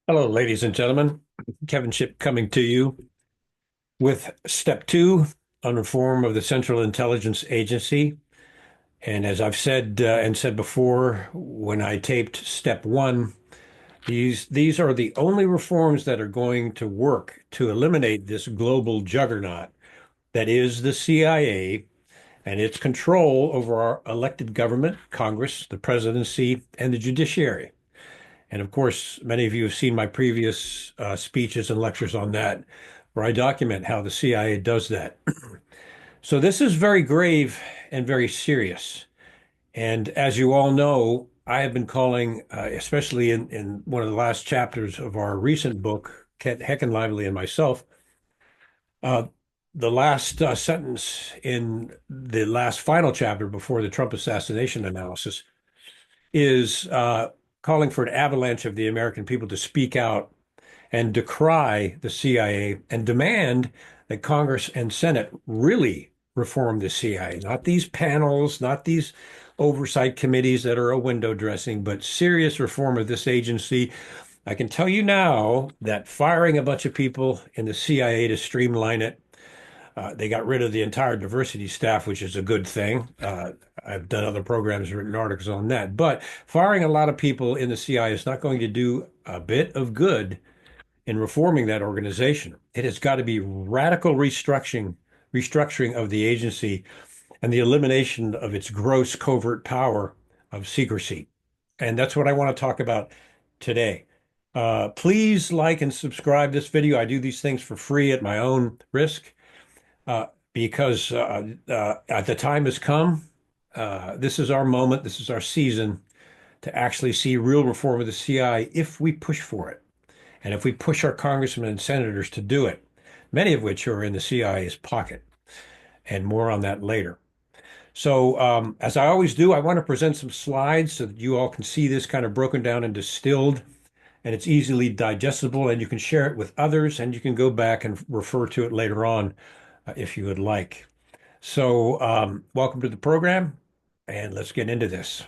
Hello, ladies and gentlemen. Kevin Ship coming to you with step two on reform of the Central Intelligence Agency. And as I've said and said before, when I taped step one, these are the only reforms that are going to work to eliminate this global juggernaut that is the CIA and its control over our elected government, Congress, the presidency, and the judiciary. And of course, many of you have seen my previous speeches and lectures on that, where I document how the CIA does that. So this is very grave and very serious. And as you all know, I have been calling, especially in one of the last chapters of our recent book, Ken Heckenlively and myself, uh, the last sentence in the last final chapter before the Trump assassination analysis is calling for an avalanche of the American people to speak out and decry the CIA and demand that Congress and Senate really reform the CIA, not these panels, not these oversight committees that are a window dressing, but serious reform of this agency. I can tell you now that firing a bunch of people in the CIA to streamline it, they got rid of the entire diversity staff, which is a good thing. I've done other programs, written articles on that. But firing a lot of people in the CIA is not going to do a bit of good in reforming that organization. It has got to be radical restructuring of the agency and the elimination of its gross covert power of secrecy. And that's what I want to talk about today. Please like and subscribe this video. I do these things for free at my own risk because the time has come. This is our moment. This is our season to actually see real reform of the CI if we push for it. And if we push our congressmen and senators to do it, many of which are in the CIA's pocket, and more on that later. So, as I always do, I want to present some slides so that you all can see this kind of broken down and distilled, and it's easily digestible, and you can share it with others, and you can go back and refer to it later on if you would like. So, welcome to the program, and let's get into this.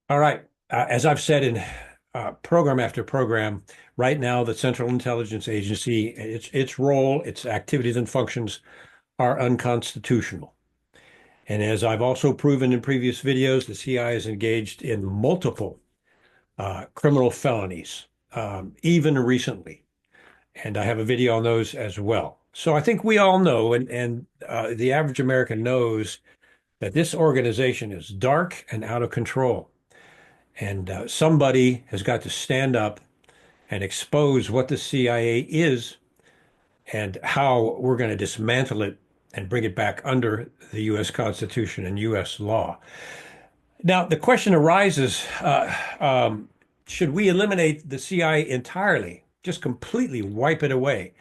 All right. As I've said in program after program, right now the Central Intelligence Agency, its role, its activities and functions are unconstitutional. And as I've also proven in previous videos, the CI is engaged in multiple criminal felonies, even recently. And I have a video on those as well. So I think we all know, and the average American knows that this organization is dark and out of control. And somebody has got to stand up and expose what the CIA is and how we're going to dismantle it and bring it back under the U.S. Constitution and U.S. law. Now, the question arises, should we eliminate the CIA entirely, just completely wipe it away?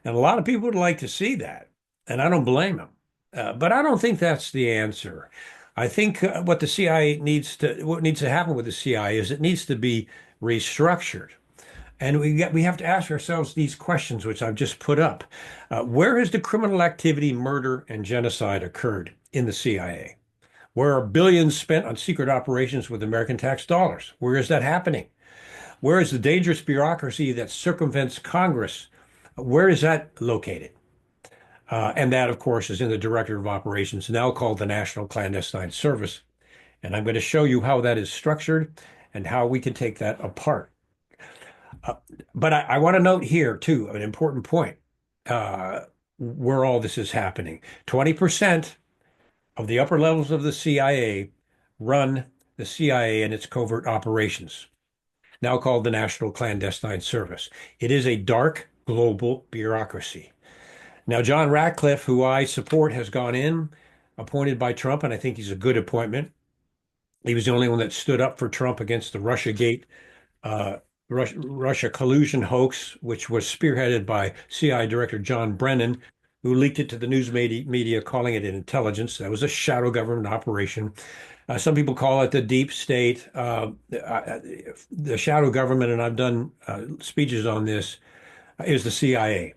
And a lot of people would like to see that, and I don't blame them. But I don't think that's the answer. I think what needs to happen with the CIA is it needs to be restructured. And we have to ask ourselves these questions, which I've just put up. Where has the criminal activity, murder, and genocide occurred in the CIA? Where are billions spent on secret operations with American tax dollars? Where is that happening? Where is the dangerous bureaucracy that circumvents Congress? Where is that located? And that, of course, is in the Director of Operations, now called the National Clandestine Service. And I'm going to show you how that is structured and how we can take that apart. But I want to note here, too, an important point uh, where all this is happening. 20% of the upper levels of the CIA run the CIA and its covert operations, now called the National Clandestine Service. It is a dark global bureaucracy. Now, John Ratcliffe, who I support, has gone in, appointed by Trump, and I think he's a good appointment. He was the only one that stood up for Trump against the Russiagate uh, Russia collusion hoax, which was spearheaded by CIA Director John Brennan, who leaked it to the news media, calling it an intelligence. That was a shadow government operation. Some people call it the deep state, the shadow government, and I've done speeches on this, is the CIA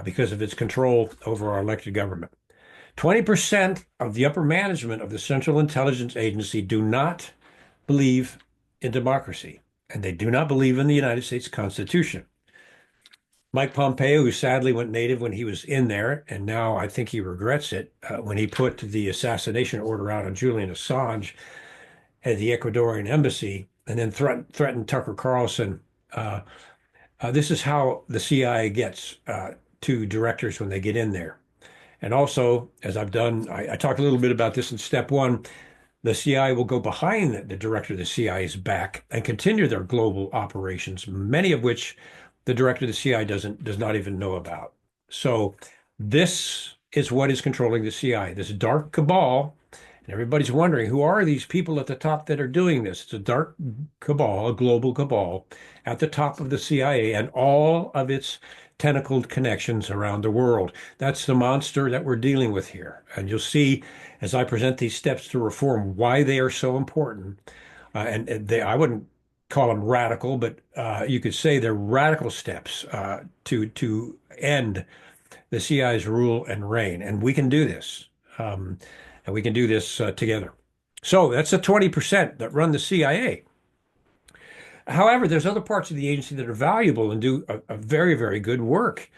because of its control over our elected government. 20% of the upper management of the Central Intelligence Agency do not believe in democracy, and they do not believe in the United States Constitution. Mike Pompeo, who sadly went native when he was in there, and now I think he regrets it, when he put the assassination order out on Julian Assange at the Ecuadorian embassy, and then threatened Tucker Carlson. Uh, this is how the CIA gets to directors when they get in there. And also, as I've done, I talked a little bit about this in step one. The CIA will go behind the director of the CIA's back and continue their global operations, many of which the director of the CIA does not even know about. So this is what is controlling the CIA, this dark cabal. And everybody's wondering, who are these people at the top that are doing this? It's a dark cabal, a global cabal at the top of the CIA and all of its tentacled connections around the world. That's the monster that we're dealing with here. And you'll see as I present these steps to reform why they are so important. And I wouldn't call them radical, but you could say they're radical steps to end the CIA's rule and reign. And we can do this. And we can do this together. So that's the 20% that run the CIA. However, there's other parts of the agency that are valuable and do a very, very good work.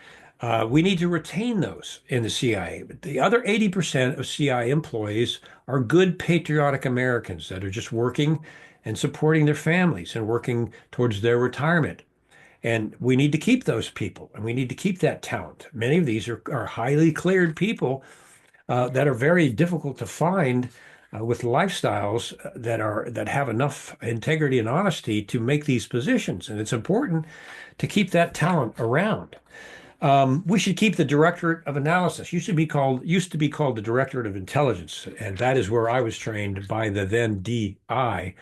We need to retain those in the CIA. But the other 80% of CIA employees are good, patriotic Americans that are just working and supporting their families and working towards their retirement. And we need to keep those people, and we need to keep that talent. Many of these are highly cleared people that are very difficult to find with lifestyles that have enough integrity and honesty to make these positions. And it's important to keep that talent around. We should keep the Directorate of Analysis. Used to be called the Directorate of Intelligence, and that is where I was trained by the then DI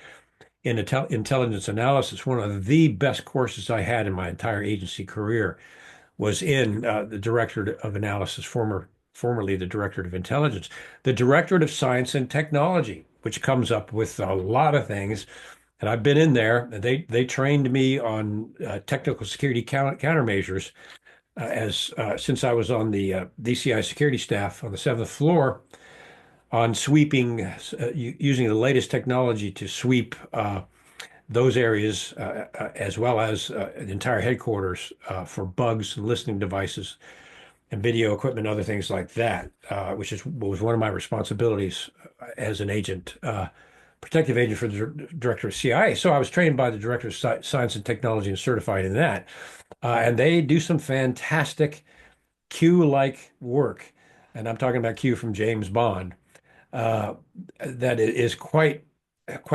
in intelligence analysis. One of the best courses I had in my entire agency career was in the Directorate of Analysis, formerly the Directorate of Intelligence, the Directorate of Science and Technology, which comes up with a lot of things. And I've been in there. They trained me on technical security countermeasures since I was on the DCI security staff on the seventh floor, on sweeping using the latest technology to sweep those areas as well as the entire headquarters for bugs and listening devices and video equipment, other things like that, which was one of my responsibilities as an agent, protective agent for the director of CIA. So I was trained by the director of Science and Technology and certified in that. And they do some fantastic Q-like work. And I'm talking about Q from James Bond. That is quite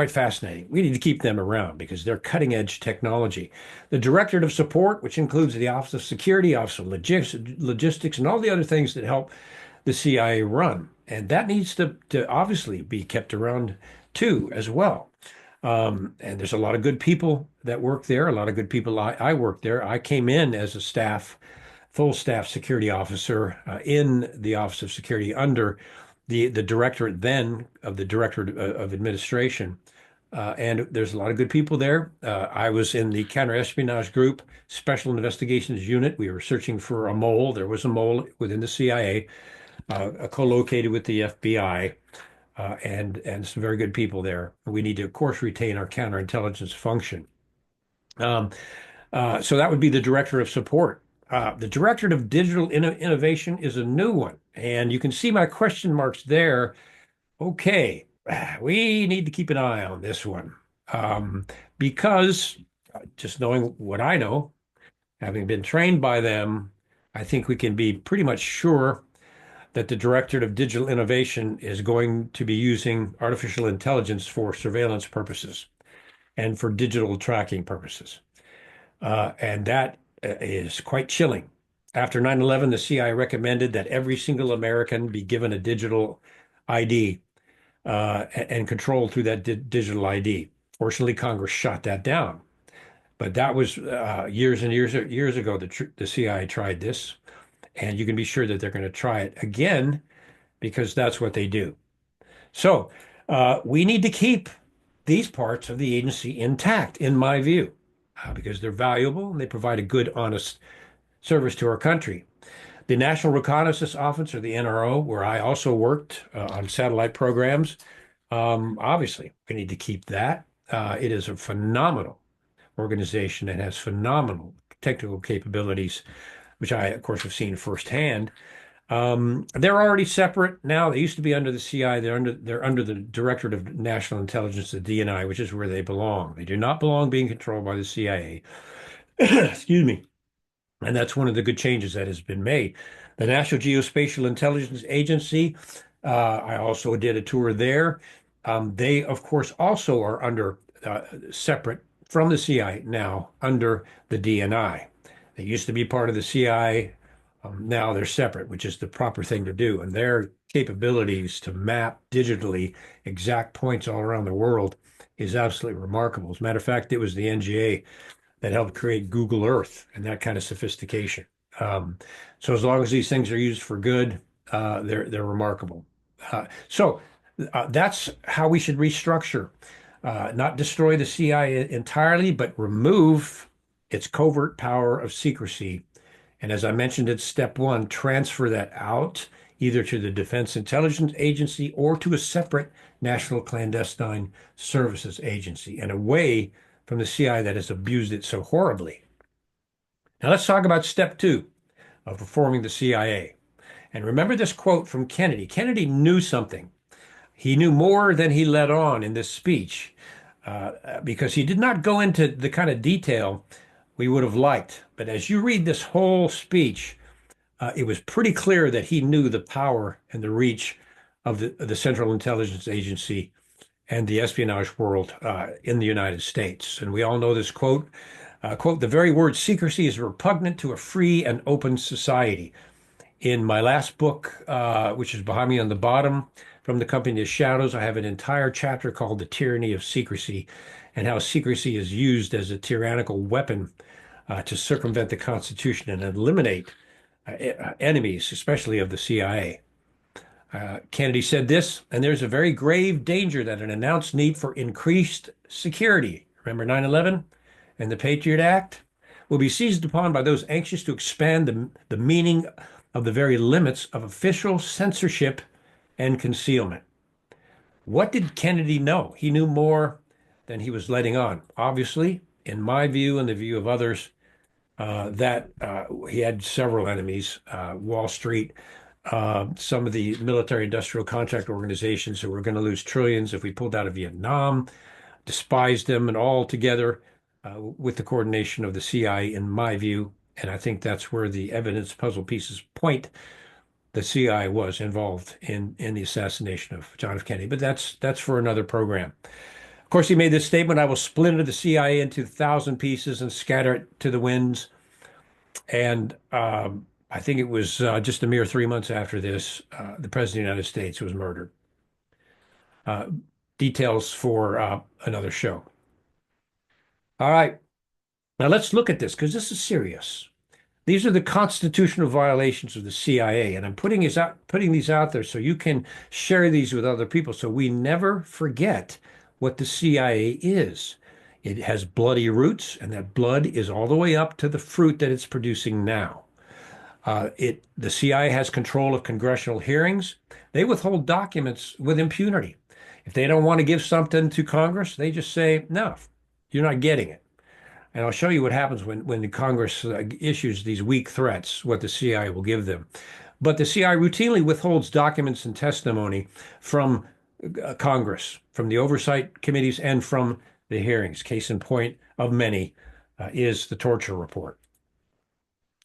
fascinating. We need to keep them around because they're cutting edge technology. The Directorate of Support, which includes the Office of Security, Office of Logistics, and all the other things that help the CIA run. And that needs to obviously be kept around too, as well. And there's a lot of good people that work there, a lot of good people I work there. I came in as a full staff security officer in the Office of Security under the directorate then of the Directorate of Administration. And there's a lot of good people there. I was in the counterespionage group, Special Investigations Unit. We were searching for a mole. There was a mole within the CIA, co-located with the FBI, and some very good people there. We need to, of course, retain our counterintelligence function. So that would be the Director of Support. The Directorate of Digital Innovation is a new one, and you can see my question marks there. Okay, we need to keep an eye on this one because just knowing what I know, having been trained by them, I think we can be pretty much sure that the Directorate of Digital Innovation is going to be using artificial intelligence for surveillance purposes and for digital tracking purposes. And that is quite chilling. After 9/11, the CIA recommended that every single American be given a digital ID and controlled through that digital ID. Fortunately, Congress shot that down. But that was years and years ago. The CIA tried this, and you can be sure that they're going to try it again because that's what they do. So we need to keep these parts of the agency intact, in my view, because they're valuable and they provide a good, honest service to our country. The National Reconnaissance Office, or the NRO, where I also worked on satellite programs. Obviously, we need to keep that. It is a phenomenal organization and has phenomenal technical capabilities, which I, of course, have seen firsthand. They're already separate now. They used to be under the CI. They're under the Directorate of National Intelligence, the DNI, which is where they belong. They do not belong being controlled by the CIA. Excuse me. And that's one of the good changes that has been made. The National Geospatial Intelligence Agency, I also did a tour there. They, of course, also are under separate from the CI now under the DNI. They used to be part of the CI. Now they're separate, which is the proper thing to do. And their capabilities to map digitally exact points all around the world is absolutely remarkable. As a matter of fact, it was the NGA that helped create Google Earth and that kind of sophistication. So as long as these things are used for good, they're remarkable. So that's how we should restructure, not destroy the CIA entirely, but remove its covert power of secrecy. And as I mentioned at step one, transfer that out either to the Defense Intelligence Agency or to a separate National Clandestine Services Agency and away from the CI that has abused it so horribly. Now let's talk about step two of reforming the CIA. And remember this quote from Kennedy. Kennedy knew something. He knew more than he let on in this speech because he did not go into the kind of detail we would have liked. But as you read this whole speech, it was pretty clear that he knew the power and the reach of the Central Intelligence Agency and the espionage world in the United States. And we all know this quote, quote, "The very word secrecy is repugnant to a free and open society." In my last book, which is behind me on the bottom, From the Company of Shadows, I have an entire chapter called The Tyranny of Secrecy and how secrecy is used as a tyrannical weapon to circumvent the Constitution and eliminate enemies, especially of the CIA. Kennedy said this, and there's a very grave danger that an announced need for increased security, remember 9/11 and the Patriot Act, will be seized upon by those anxious to expand the meaning of the very limits of official censorship and concealment. What did Kennedy know? He knew more than he was letting on. Obviously, in my view and the view of others, that he had several enemies, Wall Street, some of the military industrial contract organizations who were going to lose trillions if we pulled out of Vietnam, despised them, and all together with the coordination of the CIA, in my view. And I think that's where the evidence puzzle pieces point. The CIA was involved in the assassination of John F. Kennedy, but that's for another program. Of course, he made this statement: "I will splinter the CIA into 1,000 pieces and scatter it to the winds." And I think it was just a mere 3 months after this, the President of the United States was murdered. Uh, Details for another show. All right. Now let's look at this because this is serious. These are the constitutional violations of the CIA, and I'm putting these out there so you can share these with other people so we never forget what the CIA is. It has bloody roots, and that blood is all the way up to the fruit that it's producing now. The CIA has control of congressional hearings. They withhold documents with impunity. If they don't want to give something to Congress, they just say, no, you're not getting it. And I'll show you what happens when the Congress issues these weak threats, what the CIA will give them. But the CIA routinely withholds documents and testimony from Congress, from the oversight committees, and from the hearings. Case in point of many is the torture report.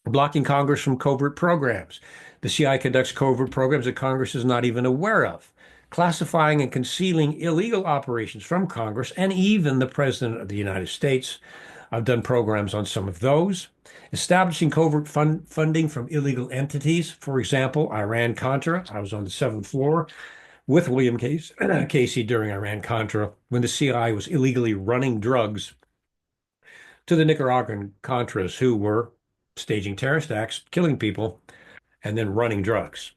Blocking Congress from covert programs. The CIA conducts covert programs that Congress is not even aware of, classifying and concealing illegal operations from Congress and even the President of the United States. I've done programs on some of those. Establishing covert funding from illegal entities. For example, Iran-Contra. I was on the 7th floor with William Casey during Iran-Contra when the CIA was illegally running drugs to the Nicaraguan Contras who were staging terrorist acts, killing people, and then running drugs.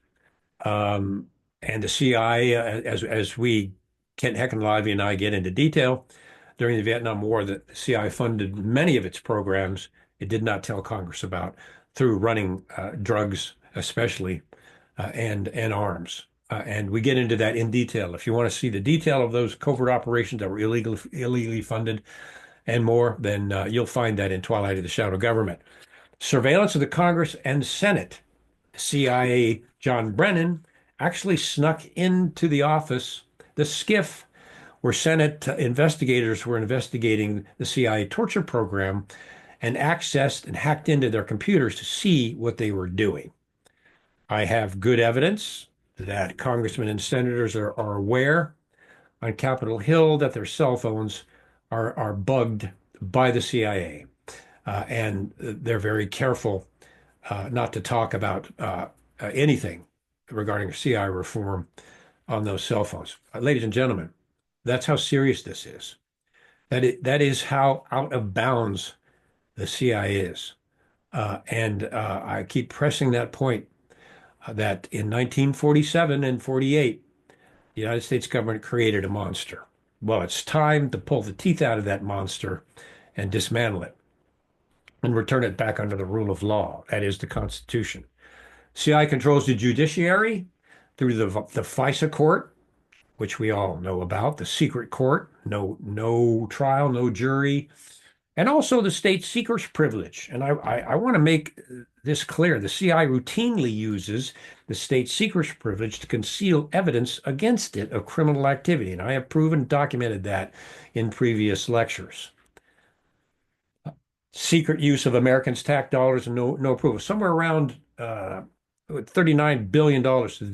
And the CIA, as we, Kent Heckenlivy and I get into detail, during the Vietnam War, the CIA funded many of its programs it did not tell Congress about through running drugs especially, and arms. And we get into that in detail. If you want to see the detail of those covert operations that were illegally funded and more, then you'll find that in Twilight of the Shadow Government. Surveillance of the Congress and Senate. CIA John Brennan actually snuck into the office, the SCIF, where Senate investigators were investigating the CIA torture program, and accessed and hacked into their computers to see what they were doing. I have good evidence that congressmen and senators are aware on Capitol Hill that their cell phones are bugged by the CIA. And they're very careful not to talk about anything regarding CIA reform on those cell phones. Ladies and gentlemen, that's how serious this is. That is how out of bounds the CIA is. And I keep pressing that point that in 1947 and 48, the United States government created a monster. Well, it's time to pull the teeth out of that monster and dismantle it and return it back under the rule of law. That is the Constitution. CIA controls the judiciary through the FISA court, which we all know about, the secret court, no trial, no jury, and also the state secrets privilege. And I want to make this clear. The CIA routinely uses the state secrets privilege to conceal evidence against it of criminal activity. And I have proven and documented that in previous lectures. Secret use of Americans' tax dollars and no approval. Somewhere around $39 billion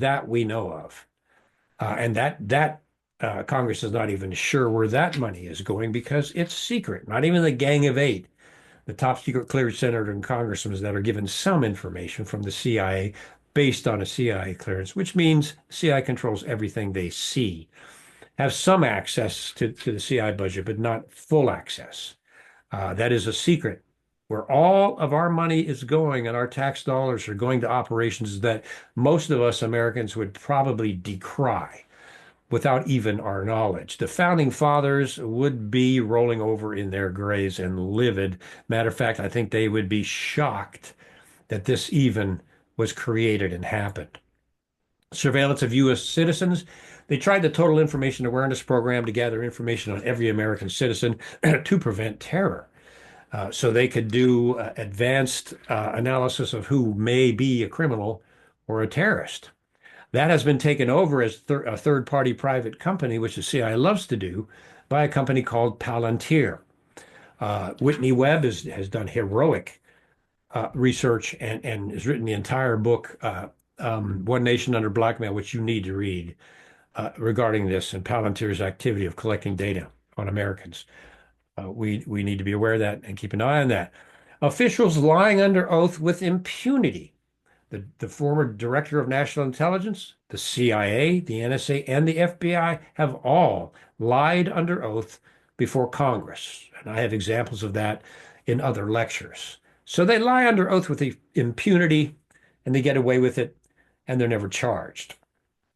that we know of. And that Congress is not even sure where that money is going because it's secret. Not even the Gang of Eight, the top secret cleared senator and congressmen that are given some information from the CIA based on a CIA clearance, which means CIA controls everything they see, have some access to the CIA budget, but not full access. That is a secret where all of our money is going and our tax dollars are going to operations that most of us Americans would probably decry without even our knowledge. The founding fathers would be rolling over in their graves and livid. Matter of fact, I think they would be shocked that this even was created and happened. Surveillance of U.S. citizens. They tried the Total Information Awareness Program to gather information on every American citizen to prevent terror. So they could do advanced analysis of who may be a criminal or a terrorist. That has been taken over as a third-party private company, which the CIA loves to do, by a company called Palantir. Whitney Webb has done heroic research and has written the entire book, One Nation Under Blackmail, which you need to read regarding this and Palantir's activity of collecting data on Americans. We need to be aware of that and keep an eye on that. Officials lying under oath with impunity. The former director of national intelligence, the CIA, the NSA, and the FBI have all lied under oath before Congress. And I have examples of that in other lectures. So they lie under oath with the impunity and they get away with it and they're never charged.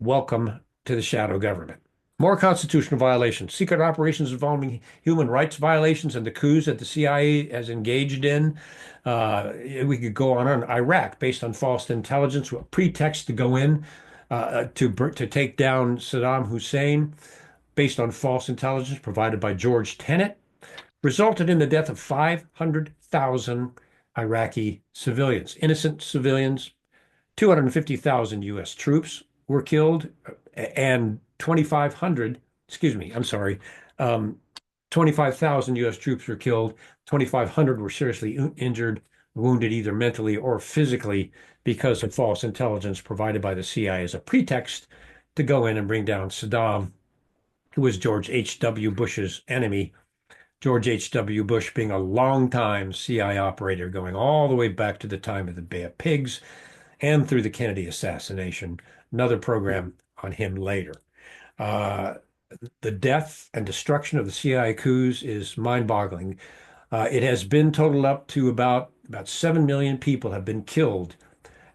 Welcome to the shadow government. More constitutional violations, secret operations involving human rights violations and the coups that the CIA has engaged in. We could go on Iraq based on false intelligence, with pretext to go in to take down Saddam Hussein based on false intelligence provided by George Tenet, resulted in the death of 500,000 Iraqi civilians, innocent civilians. 250,000 U.S. troops were killed and 2,500, excuse me, I'm sorry, 25,000 U.S. troops were killed, 2,500 were seriously injured, wounded either mentally or physically because of false intelligence provided by the CIA as a pretext to go in and bring down Saddam, who was George H.W. Bush's enemy. George H.W. Bush being a longtime CIA operator going all the way back to the time of the Bay of Pigs and through the Kennedy assassination. Another program on him later. The death and destruction of the CIA coups is mind-boggling. It has been totaled up to about 7 million people have been killed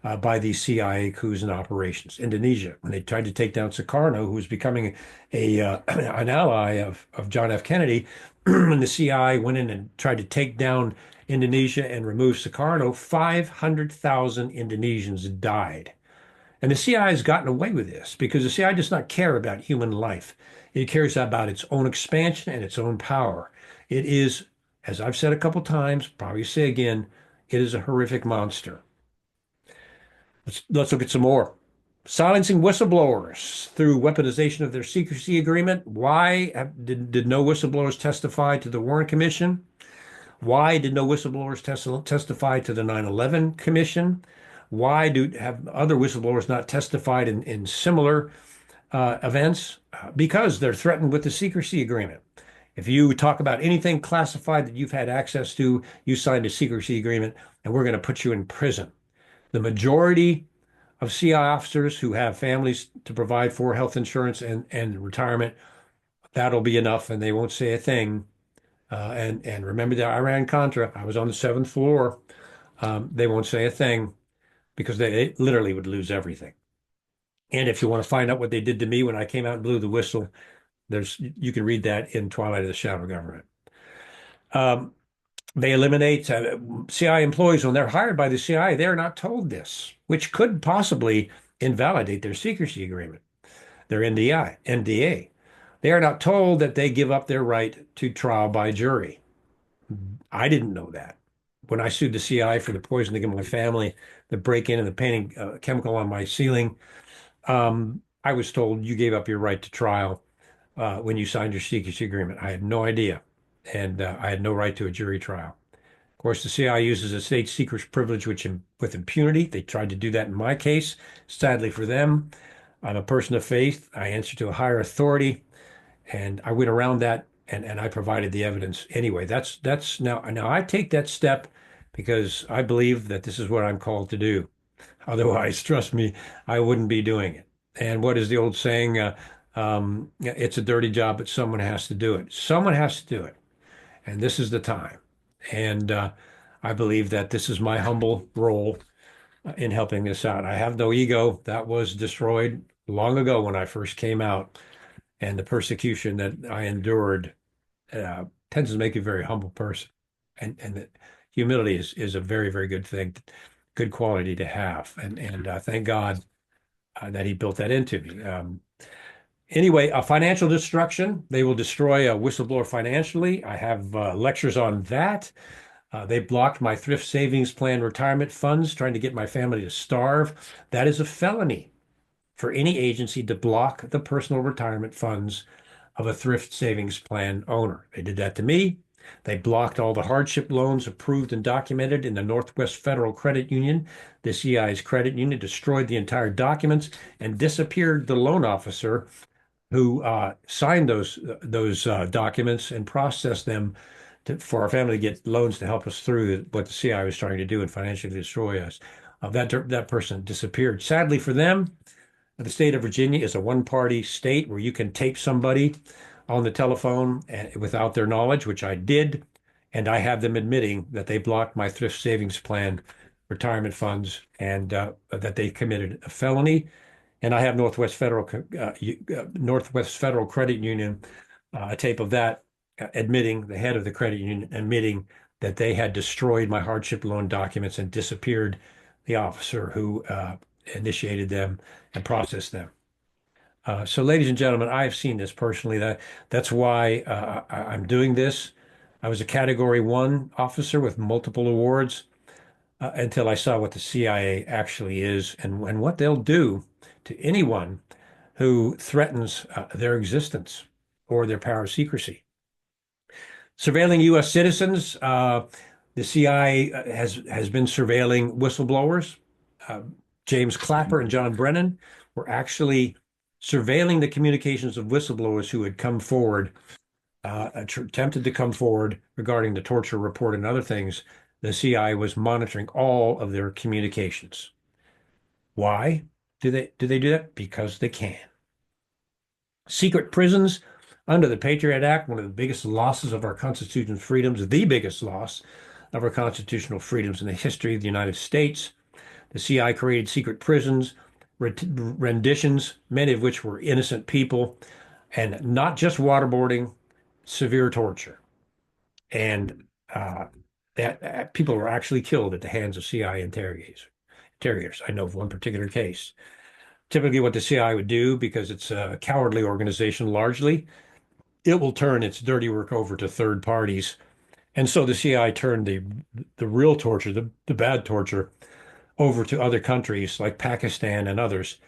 by these CIA coups and operations. Indonesia, when they tried to take down Sukarno, who was becoming an ally of John F. Kennedy, when the CIA went in and tried to take down Indonesia and remove Sukarno, 500,000 Indonesians died. And the CIA has gotten away with this because the CIA does not care about human life. It cares about its own expansion and its own power. It is, as I've said a couple times, probably say again, it is a horrific monster. Let's look at some more. Silencing whistleblowers through weaponization of their secrecy agreement. Why did no whistleblowers testify to the Warren Commission? Why did no whistleblowers testify to the 9/11 Commission? Why have other whistleblowers not testified in similar events? Because they're threatened with the secrecy agreement. If you talk about anything classified that you've had access to, you signed a secrecy agreement, and we're going to put you in prison. The majority of CI officers who have families to provide for health insurance and retirement, that'll be enough, and they won't say a thing. And remember the Iran-Contra, I was on the seventh floor. They won't say a thing because they literally would lose everything. And if you want to find out what they did to me when I came out and blew the whistle, you can read that in Twilight of the Shadow Government. They eliminate CIA employees when they're hired by the CIA. They're not told this, which could possibly invalidate their secrecy agreement, their NDA. They are not told that they give up their right to trial by jury. I didn't know that. When I sued the CIA for the poisoning of my family, the break-in and the painting chemical on my ceiling, I was told you gave up your right to trial when you signed your secrecy agreement. I had no idea, and I had no right to a jury trial. Of course, the CIA uses a state secrets privilege with impunity. They tried to do that in my case. Sadly for them, I'm a person of faith. I answer to a higher authority, and I went around that, and I provided the evidence anyway. That's now I take that step because I believe that this is what I'm called to do. Otherwise, trust me, I wouldn't be doing it. And what is the old saying? It's a dirty job, but someone has to do it. Someone has to do it. And this is the time. And I believe that this is my humble role in helping this out. I have no ego. That was destroyed long ago when I first came out. And the persecution that I endured tends to make you a very humble person. And that humility is a very, very good thing, good quality to have. And thank God that he built that into me. Anyway, financial destruction. They will destroy a whistleblower financially. I have lectures on that. They blocked my thrift savings plan retirement funds, trying to get my family to starve. That is a felony for any agency to block the personal retirement funds of a thrift savings plan owner. They did that to me. They blocked all the hardship loans approved and documented in the Northwest Federal Credit Union. The CI's credit union destroyed the entire documents and disappeared the loan officer who signed those documents and processed them for our family to get loans to help us through what the CIA was trying to do and financially destroy us. That person disappeared. Sadly for them, the state of Virginia is a one-party state where you can tape somebody on the telephone without their knowledge, which I did, and I have them admitting that they blocked my thrift savings plan retirement funds and that they committed a felony. And I have Northwest Federal Credit Union, a tape of that admitting, the head of the credit union admitting that they had destroyed my hardship loan documents and disappeared the officer who initiated them and processed them. So, ladies and gentlemen, I have seen this personally. That's why I'm doing this. I was a Category 1 officer with multiple awards until I saw what the CIA actually is and what they'll do to anyone who threatens their existence or their power of secrecy. Surveilling U.S. citizens, the CIA has been surveilling whistleblowers. James Clapper and John Brennan were actually surveilling the communications of whistleblowers who had come forward, attempted to come forward regarding the torture report and other things. The CIA was monitoring all of their communications. Why do they do that? Because they can. Secret prisons under the Patriot Act, one of the biggest losses of our constitutional freedoms, the biggest loss of our constitutional freedoms in the history of the United States. The CIA created secret prisons, renditions, many of which were innocent people, and not just waterboarding, severe torture. And that people were actually killed at the hands of CIA interrogators. I know of one particular case. Typically, what the CIA would do, because it's a cowardly organization largely, it will turn its dirty work over to third parties. And so the CI turned the real torture, the bad torture, over to other countries like Pakistan and others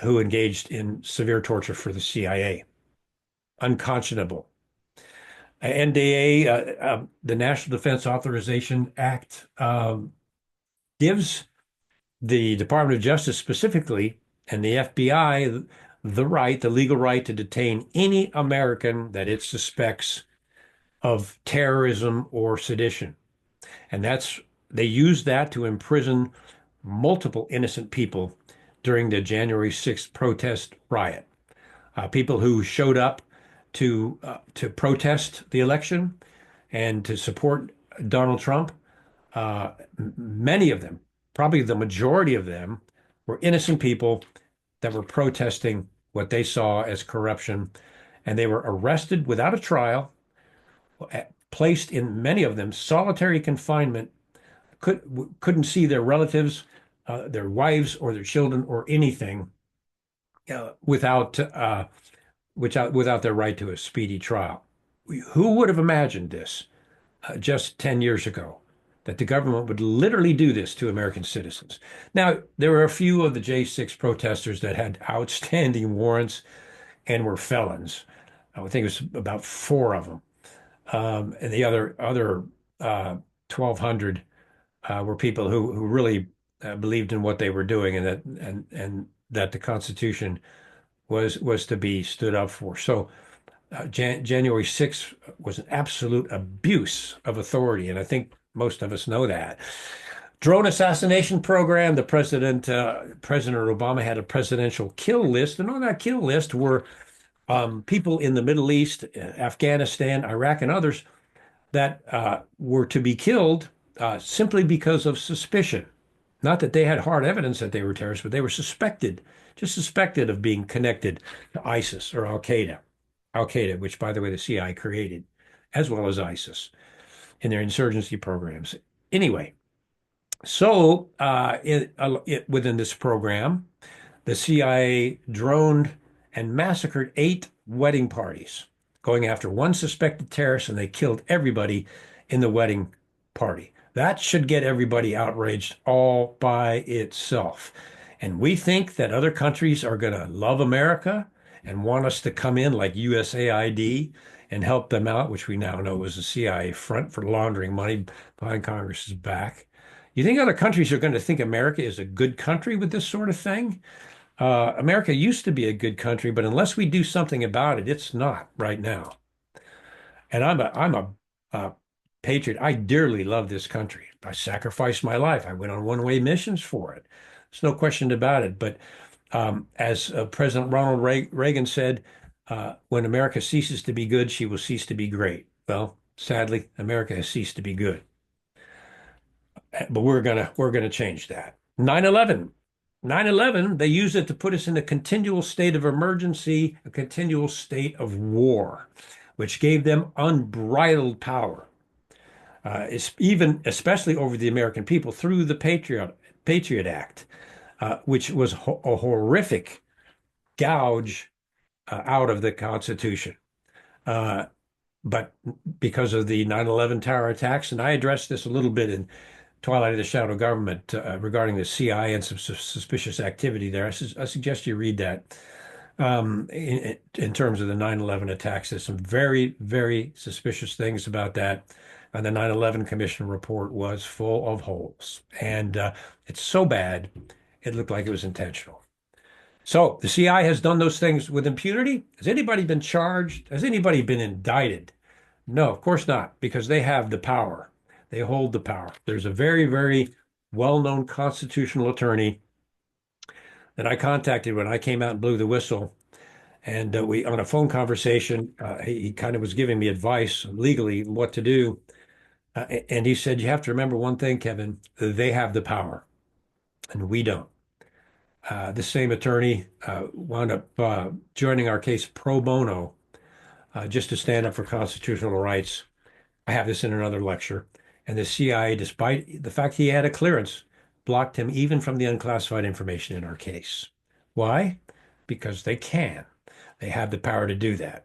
who engaged in severe torture for the CIA. Unconscionable. NDA, the National Defense Authorization Act, gives the Department of Justice specifically and the FBI the legal right to detain any American that it suspects of terrorism or sedition. And they used that to imprison multiple innocent people during the January 6th protest riot. People who showed up to protest the election and to support Donald Trump. Many of them, probably the majority of them, were innocent people that were protesting what they saw as corruption, and they were arrested without a trial, placed in many of them solitary confinement, couldn't see their relatives, their wives or their children or anything without without their right to a speedy trial. Who would have imagined this just 10 years ago, that the government would literally do this to American citizens? Now, there were a few of the J6 protesters that had outstanding warrants and were felons. I think it was about four of them. And the other 1,200 were people who really believed in what they were doing, and that the Constitution was to be stood up for. So January 6th was an absolute abuse of authority, and I think most of us know that. Drone assassination program. President Obama had a presidential kill list, and on that kill list were people in the Middle East, Afghanistan, Iraq, and others that were to be killed simply because of suspicion. Not that they had hard evidence that they were terrorists, but they were just suspected of being connected to ISIS or Al-Qaeda, which, by the way, the CIA created, as well as ISIS in their insurgency programs. Anyway, so within this program, the CIA droned and massacred 8 wedding parties, going after one suspected terrorist, and they killed everybody in the wedding party. That should get everybody outraged all by itself. And we think that other countries are going to love America and want us to come in like USAID and help them out, which we now know was a CIA front for laundering money behind Congress's back. You think other countries are going to think America is a good country with this sort of thing? America used to be a good country, but unless we do something about it, it's not right now. And I'm a patriot. I dearly love this country. I sacrificed my life. I went on one-way missions for it. There's no question about it. But as President Ronald Reagan said, when America ceases to be good, she will cease to be great. Well, sadly, America has ceased to be good. But we're gonna change that. 9/11. 9/11, they used it to put us in a continual state of emergency, a continual state of war, which gave them unbridled power, especially over the American people through the Patriot Act, which was a horrific gouge out of the Constitution. But because of the 9/11 terror attacks, and I addressed this a little bit in Twilight of the Shadow Government regarding the CIA and some suspicious activity there. I suggest you read that in terms of the 9/11 attacks. There's some very, very suspicious things about that. And the 9/11 Commission report was full of holes. And it's so bad, it looked like it was intentional. So the CIA has done those things with impunity. Has anybody been charged? Has anybody been indicted? No, of course not, because they have the power. They hold the power. There's a very, very well-known constitutional attorney that I contacted when I came out and blew the whistle. And we, on a phone conversation, he kind of was giving me advice legally what to do. And he said, you have to remember one thing, Kevin, they have the power. and we don't. The same attorney wound up joining our case pro bono just to stand up for constitutional rights. I have this in another lecture. And the CIA, despite the fact he had a clearance, blocked him even from the unclassified information in our case. Why? Because they can. They have the power to do that.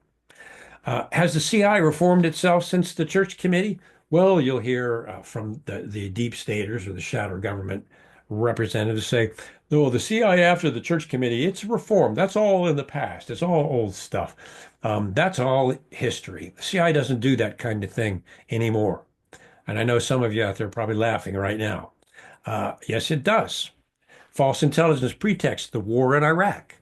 Has the CI reformed itself since the Church Committee? Well, you'll hear from the deep staters or the shadow government representatives say, no, the CI after the Church Committee, it's reformed. That's all in the past. It's all old stuff. That's all history. The CI doesn't do that kind of thing anymore. And I know some of you out there are probably laughing right now. Yes, it does. False intelligence pretext, the war in Iraq.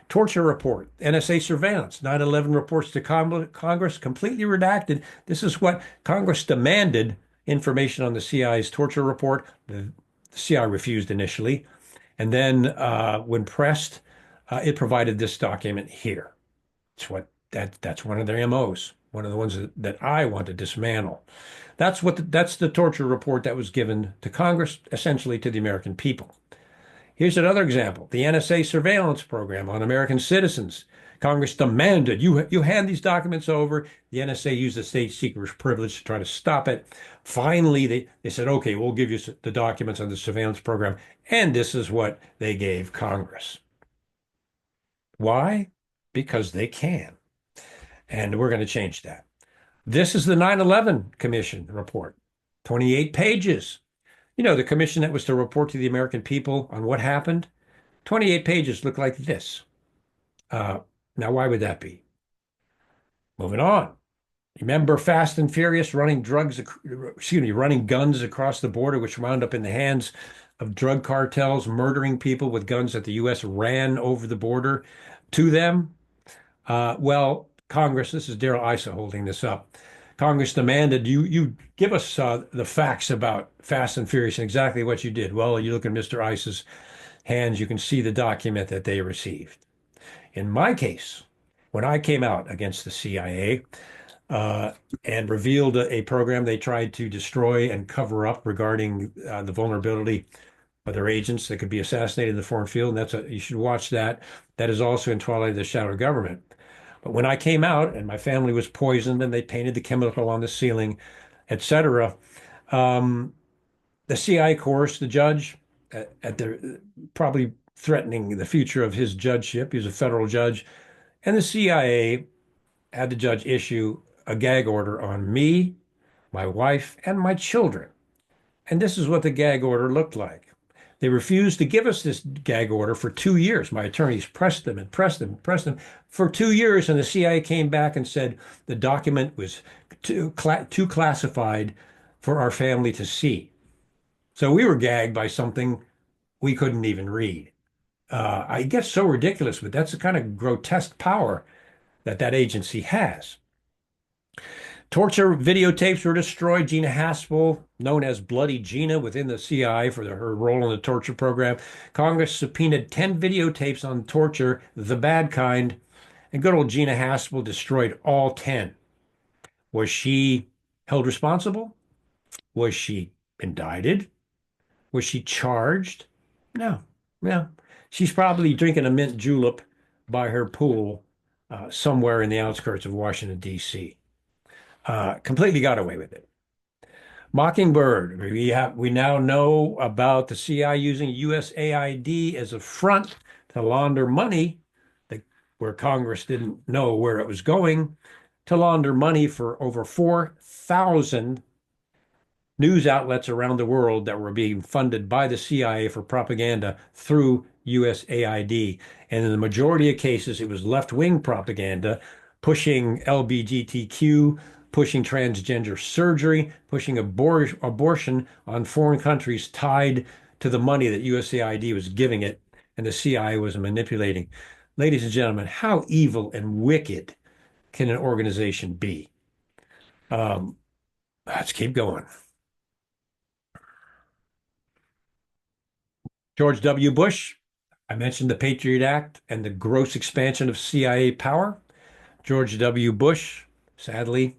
Torture report, NSA surveillance, 9/11 reports to Congress, completely redacted. This is what Congress demanded information on the CIA's torture report. The CI refused initially. And then when pressed, it provided this document here. That's one of their MOs, one of the ones that I want to dismantle. That's the torture report that was given to Congress, essentially to the American people. Here's another example, the NSA surveillance program on American citizens. Congress demanded you hand these documents over. The NSA used the state secret privilege to try to stop it. Finally, they said, okay, we'll give you the documents on the surveillance program. And this is what they gave Congress. Why? Because they can. And we're going to change that. This is the 9/11 Commission report, 28 pages. You know, the commission that was to report to the American people on what happened, 28 pages look like this. Now, why would that be? Moving on. Remember Fast and Furious running guns across the border, which wound up in the hands of drug cartels, murdering people with guns that the U.S. ran over the border to them? Well, Congress, this is Daryl Issa holding this up. Congress demanded you give us the facts about Fast and Furious and exactly what you did. Well, you look at Mr. Issa's hands, you can see the document that they received. In my case, when I came out against the CIA uh, and revealed a program they tried to destroy and cover up regarding the vulnerability of their agents that could be assassinated in the foreign field, and you should watch that. That is also in Twilight of the Shadow Government. But when I came out and my family was poisoned and they painted the chemical on the ceiling, etc., um, the CI coerced the judge at the probably threatening the future of his judgeship. He was a federal judge, and the CIA had the judge issue a gag order on me, my wife, and my children. And this is what the gag order looked like. They refused to give us this gag order for 2 years. My attorneys pressed them and pressed them and pressed them for 2 years. And the CIA came back and said the document was too classified for our family to see. So we were gagged by something we couldn't even read. I get so ridiculous, but that's the kind of grotesque power that agency has. Torture videotapes were destroyed. Gina Haspel, known as Bloody Gina within the CI for her role in the torture program. Congress subpoenaed 10 videotapes on torture, the bad kind, and good old Gina Haspel destroyed all 10. Was she held responsible? Was she indicted? Was she charged? No, no. She's probably drinking a mint julep by her pool somewhere in the outskirts of Washington, D.C. Completely got away with it. Mockingbird, we now know about the CI using USAID as a front to launder money where Congress didn't know where it was going, to launder money for over 4,000 news outlets around the world that were being funded by the CIA for propaganda through USAID. And in the majority of cases, it was left-wing propaganda pushing LGBTQ, pushing transgender surgery, pushing abortion on foreign countries tied to the money that USAID was giving it and the CIA was manipulating. Ladies and gentlemen, how evil and wicked can an organization be? Um, let's keep going. George W. Bush, I mentioned the Patriot Act and the gross expansion of CIA power. George W. Bush, sadly,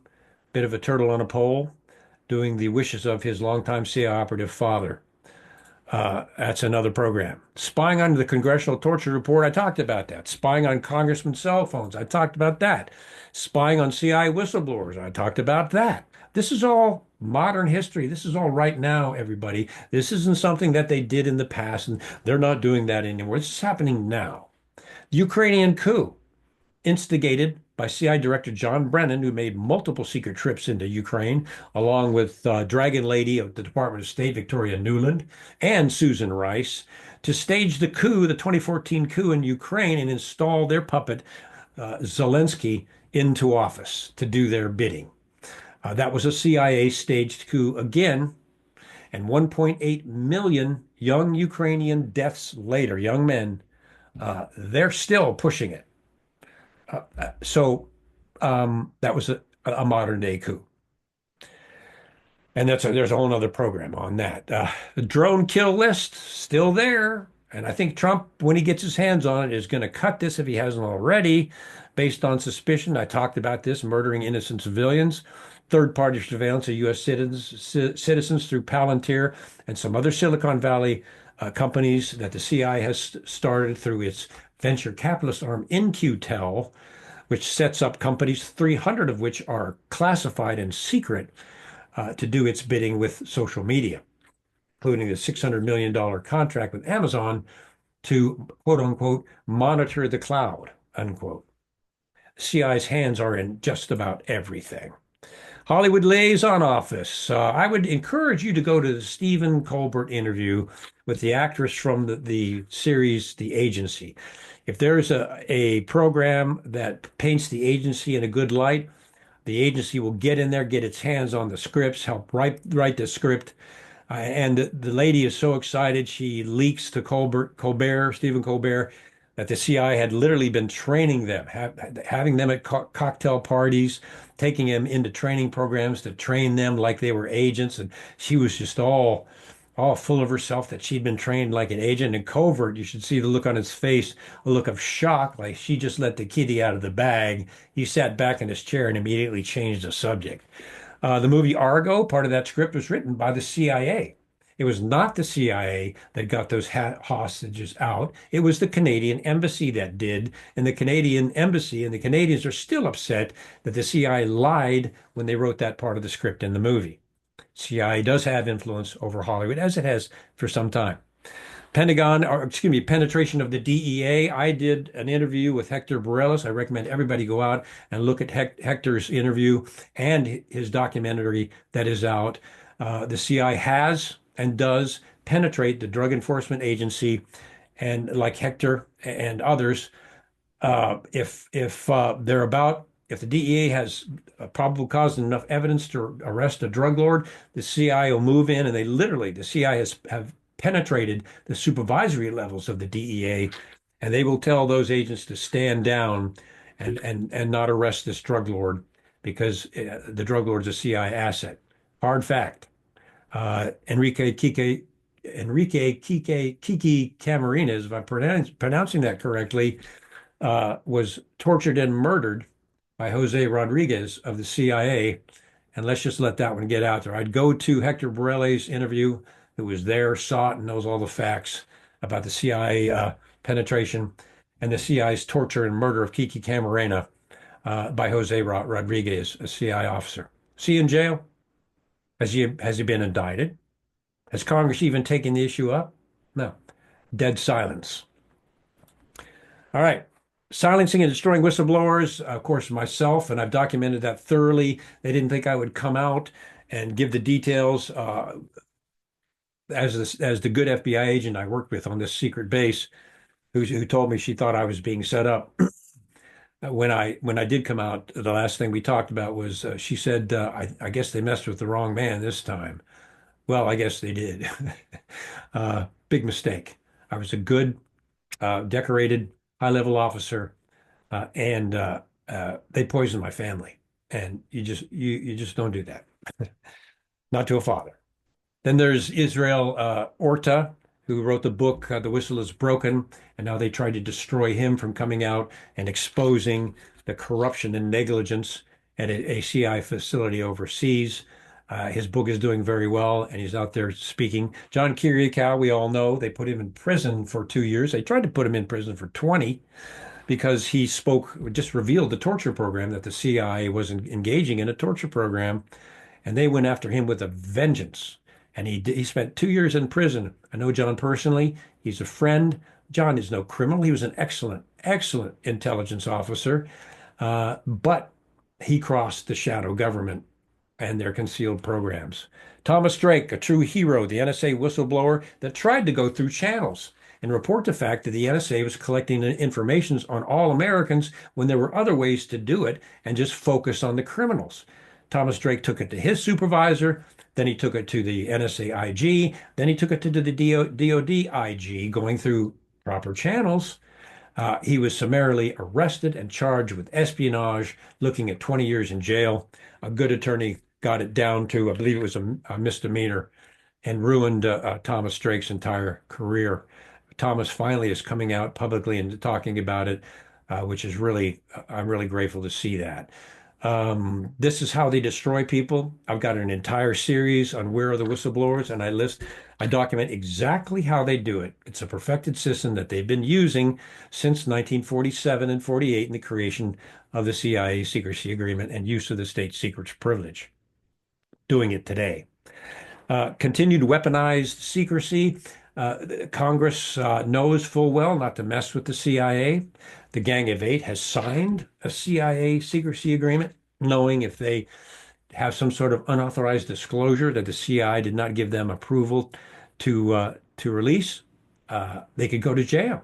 bit of a turtle on a pole, doing the wishes of his longtime CIA operative father. That's another program. Spying on the Congressional Torture Report, I talked about that. Spying on congressmen's cell phones, I talked about that. Spying on CIA whistleblowers, I talked about that. This is all modern history. This is all right now, everybody. This isn't something that they did in the past, and they're not doing that anymore. This is happening now. The Ukrainian coup, instigated by CI Director John Brennan, who made multiple secret trips into Ukraine, along with Dragon Lady of the Department of State, Victoria Nuland, and Susan Rice, to stage the coup, the 2014 coup in Ukraine, and install their puppet, Zelensky, into office to do their bidding. That was a CIA staged coup again, and 1.8 million young Ukrainian deaths later, young men, they're still pushing it. So that was a modern day coup. And there's a whole other program on that. The drone kill list still there. And I think Trump, when he gets his hands on it, is going to cut this if he hasn't already, based on suspicion. I talked about this, murdering innocent civilians, third-party surveillance of U.S. citizens through Palantir and some other Silicon Valley companies that the CIA has started through its venture capitalist arm, InQtel, which sets up companies, 300 of which are classified and secret, to do its bidding with social media, including the $600 million contract with Amazon to, quote unquote, monitor the cloud, unquote. CI's hands are in just about everything. Hollywood Liaison Office. I would encourage you to go to the Stephen Colbert interview with the actress from the series The Agency. If there's a program that paints the agency in a good light, the agency will get in there, get its hands on the scripts, help write the script. And the lady is so excited, she leaks to Stephen Colbert, that the CIA had literally been training them, having them at cocktail parties, taking them into training programs to train them like they were agents. And she was just all full of herself that she'd been trained like an agent. And Covert, you should see the look on his face, a look of shock, like she just let the kitty out of the bag. He sat back in his chair and immediately changed the subject. The movie Argo, part of that script was written by the CIA. It was not the CIA that got those hostages out. It was the Canadian embassy that did. And the Canadian embassy and the Canadians are still upset that the CIA lied when they wrote that part of the script in the movie. CIA does have influence over Hollywood, as it has for some time. Pentagon, or excuse me, penetration of the DEA. I did an interview with Hector Borellis. I recommend everybody go out and look at Hector's interview and his documentary that is out. The CIA has and does penetrate the Drug Enforcement Agency, and like Hector and others, if the DEA has a probable cause and enough evidence to arrest a drug lord, the CIA will move in, and the CIA have penetrated the supervisory levels of the DEA, and they will tell those agents to stand down and not arrest this drug lord because the drug lord's a CIA asset. Hard fact. Kiki Camarines, if I'm pronouncing that correctly, was tortured and murdered by Jose Rodriguez of the CIA. And let's just let that one get out there. I'd go to Hector Borelli's interview, who was there, saw it, and knows all the facts about the CIA penetration and the CIA's torture and murder of Kiki Camarena by Jose Rodriguez, a CIA officer. Is he in jail? Has he been indicted? Has Congress even taken the issue up? No. Dead silence. All right. Silencing and destroying whistleblowers, of course, myself, and I've documented that thoroughly. They didn't think I would come out and give the details. As the good FBI agent I worked with on this secret base, who told me she thought I was being set up. When I did come out, the last thing we talked about was she said, I guess they messed with the wrong man this time. Well, I guess they did. Big mistake. I was a good, decorated, high-level officer, and they poisoned my family. And you just don't do that. Not to a father. Then there's Israel Orta, who wrote the book The Whistle is Broken, and now they tried to destroy him from coming out and exposing the corruption and negligence at a CI facility overseas. His book is doing very well, and he's out there speaking. John Kiriakou, we all know, they put him in prison for 2 years. They tried to put him in prison for 20 because he spoke, just revealed the torture program that the CIA was engaging in a torture program, and they went after him with a vengeance. And he spent 2 years in prison. I know John personally. He's a friend. John is no criminal. He was an excellent, excellent intelligence officer, but he crossed the shadow government and their concealed programs. Thomas Drake, a true hero, the NSA whistleblower that tried to go through channels and report the fact that the NSA was collecting information on all Americans when there were other ways to do it and just focus on the criminals. Thomas Drake took it to his supervisor, then he took it to the NSA IG, then he took it to the DOD IG, going through proper channels. He was summarily arrested and charged with espionage, looking at 20 years in jail. A good attorney got it down to, I believe it was a misdemeanor, and ruined Thomas Drake's entire career. Thomas finally is coming out publicly and talking about it, which is really, I'm really grateful to see that. This is how they destroy people. I've got an entire series on Where Are the Whistleblowers, and I document exactly how they do it. It's a perfected system that they've been using since 1947 and 48 in the creation of the CIA secrecy agreement and use of the state secrets privilege. Doing it today. Continued weaponized secrecy. Congress knows full well not to mess with the CIA. The Gang of Eight has signed a CIA secrecy agreement, knowing if they have some sort of unauthorized disclosure that the CIA did not give them approval to release, they could go to jail.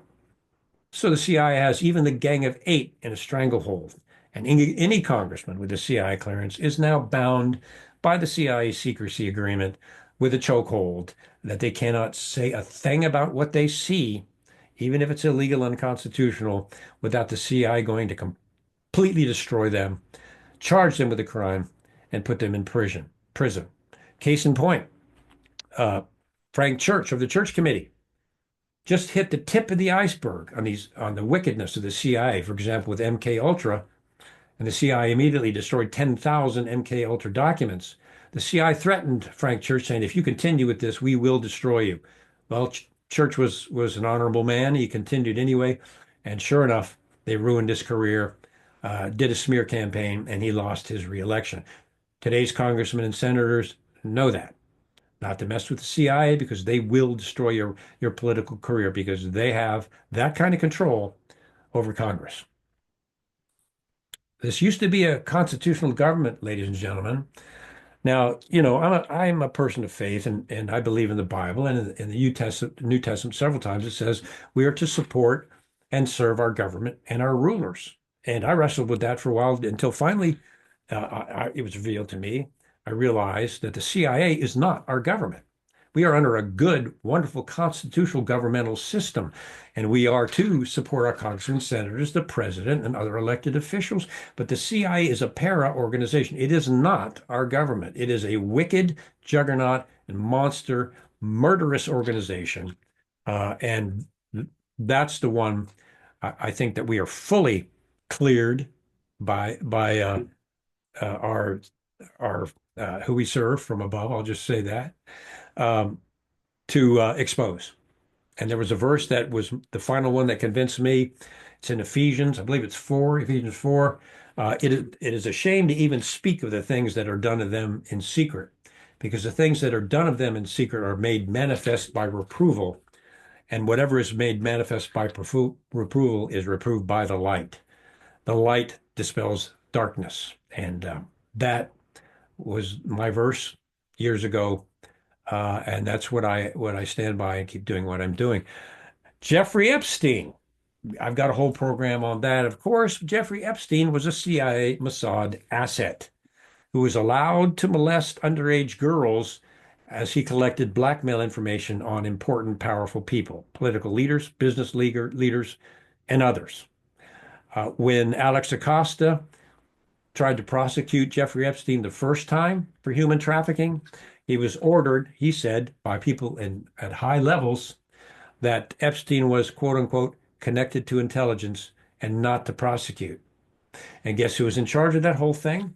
So the CIA has even the Gang of Eight in a stranglehold. And any congressman with a CIA clearance is now bound by the CIA secrecy agreement with a chokehold that they cannot say a thing about what they see, even if it's illegal and unconstitutional, without the CIA going to completely destroy them, charge them with a crime, and put them in prison. Case in point, uh, Frank Church of the Church Committee just hit the tip of the iceberg on the wickedness of the CIA. For example, with MK Ultra, and the CIA immediately destroyed 10,000 MK Ultra documents. The CIA threatened Frank Church, saying, "If you continue with this, we will destroy you." Well, Church was an honorable man. He continued anyway, and sure enough, they ruined his career, did a smear campaign, and he lost his reelection. Today's congressmen and senators know that. Not to mess with the CIA because they will destroy your political career because they have that kind of control over Congress. This used to be a constitutional government, ladies and gentlemen. Now, I'm a person of faith and I believe in the Bible and in the New Testament several times it says we are to support and serve our government and our rulers. And I wrestled with that for a while until finally it was revealed to me. I realized that the CIA is not our government. We are under a good, wonderful constitutional governmental system, and we are to support our congressmen, senators, the president, and other elected officials. But the CIA is a para-organization. It is not our government. It is a wicked, juggernaut, and monster, murderous organization. And that's the one I think that we are fully cleared by our who we serve from above. I'll just say that. Um, to expose. And there was a verse that was the final one that convinced me. It's in Ephesians, I believe it's 4, Ephesians 4. It is a shame to even speak of the things that are done of them in secret, because the things that are done of them in secret are made manifest by reproval. And whatever is made manifest by reproval is reproved by the light. The light dispels darkness. And that was my verse years ago. And that's what I stand by and keep doing what I'm doing. Jeffrey Epstein. I've got a whole program on that. Of course, Jeffrey Epstein was a CIA Mossad asset who was allowed to molest underage girls as he collected blackmail information on important, powerful people, political leaders, business leaders, and others. When Alex Acosta tried to prosecute Jeffrey Epstein the first time for human trafficking, he was ordered, he said, by people at high levels that Epstein was, quote unquote, connected to intelligence and not to prosecute. And guess who was in charge of that whole thing?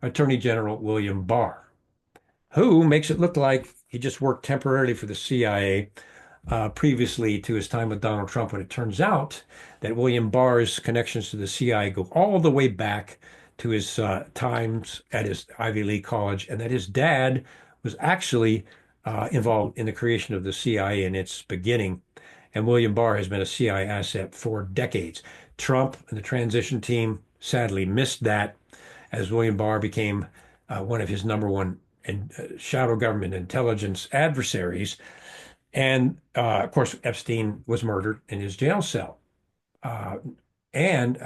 Attorney General William Barr. who makes it look like he just worked temporarily for the CIA previously to his time with Donald Trump, when it turns out that William Barr's connections to the CIA go all the way back to his times at his Ivy League college, and that his dad was actually involved in the creation of the CIA in its beginning. And William Barr has been a CIA asset for decades. Trump and the transition team sadly missed that, as William Barr became one of his number one shadow government intelligence adversaries. And of course, Epstein was murdered in his jail cell. Uh, and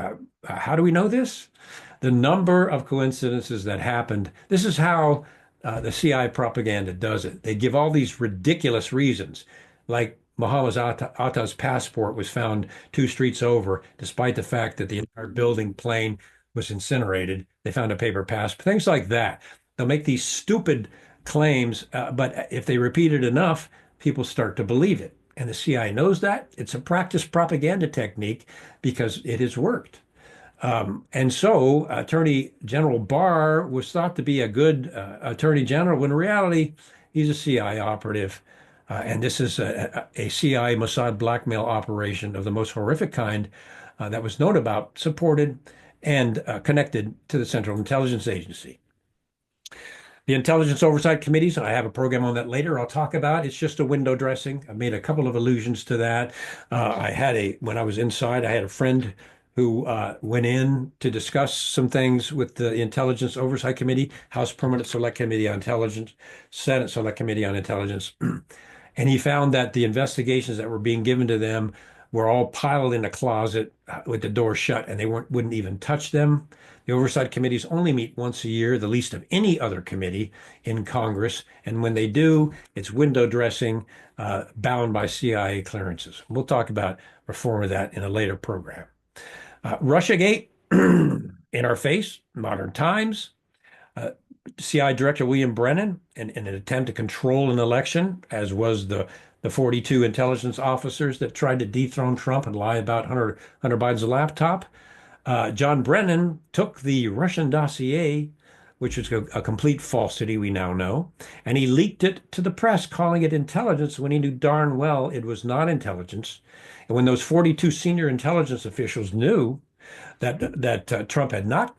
how do we know this? The number of coincidences that happened. This is how the CI propaganda does it. They give all these ridiculous reasons, like Muhammad Atta's passport was found 2 streets over, despite the fact that the entire building plane was incinerated. They found a paper passport, things like that. They'll make these stupid claims, but if they repeat it enough, people start to believe it. And the CIA knows that. It's a practice propaganda technique because it has worked. And so Attorney General Barr was thought to be a good Attorney General, when in reality, he's a CIA operative. And this is a CIA Mossad blackmail operation of the most horrific kind that was known about, supported, and connected to the Central Intelligence Agency. The Intelligence Oversight Committees, I have a program on that later I'll talk about. It's just a window dressing. I made a couple of allusions to that. When I was inside, I had a friend who went in to discuss some things with the Intelligence Oversight Committee, House Permanent Select Committee on Intelligence, Senate Select Committee on Intelligence. And he found that the investigations that were being given to them were all piled in a closet with the door shut, and they wouldn't even touch them. The oversight committees only meet once a year, the least of any other committee in Congress. And when they do, it's window dressing, bound by CIA clearances. We'll talk about reform of that in a later program. Russiagate, in our face, modern times. CI Director William Brennan, in an attempt to control an election, as was the 42 intelligence officers that tried to dethrone Trump and lie about Hunter Biden's laptop. John Brennan took the Russian dossier, which is a complete falsity, we now know, and he leaked it to the press, calling it intelligence when he knew darn well it was not intelligence. And when those 42 senior intelligence officials knew that Trump had not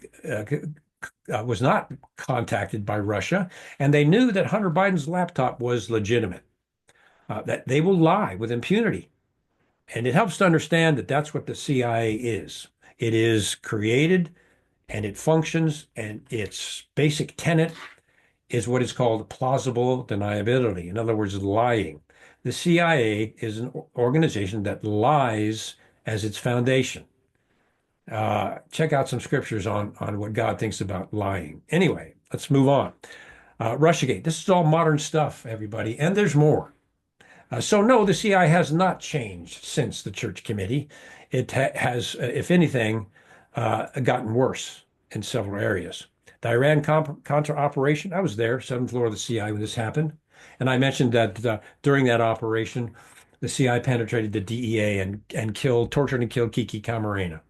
was not contacted by Russia, and they knew that Hunter Biden's laptop was legitimate, that they will lie with impunity. And it helps to understand that that's what the CIA is. It is created and it functions, and its basic tenet is what is called plausible deniability. In other words, lying. The CIA is an organization that lies as its foundation. Check out some scriptures on what God thinks about lying. Anyway, let's move on. Russiagate. This is all modern stuff, everybody, and there's more. So no, the CIA has not changed since the Church Committee. It has, if anything, gotten worse in several areas. The Iran-Contra operation, I was there, 7th floor of the CIA when this happened. And I mentioned that during that operation, the CIA penetrated the DEA and tortured and killed Kiki Camarena.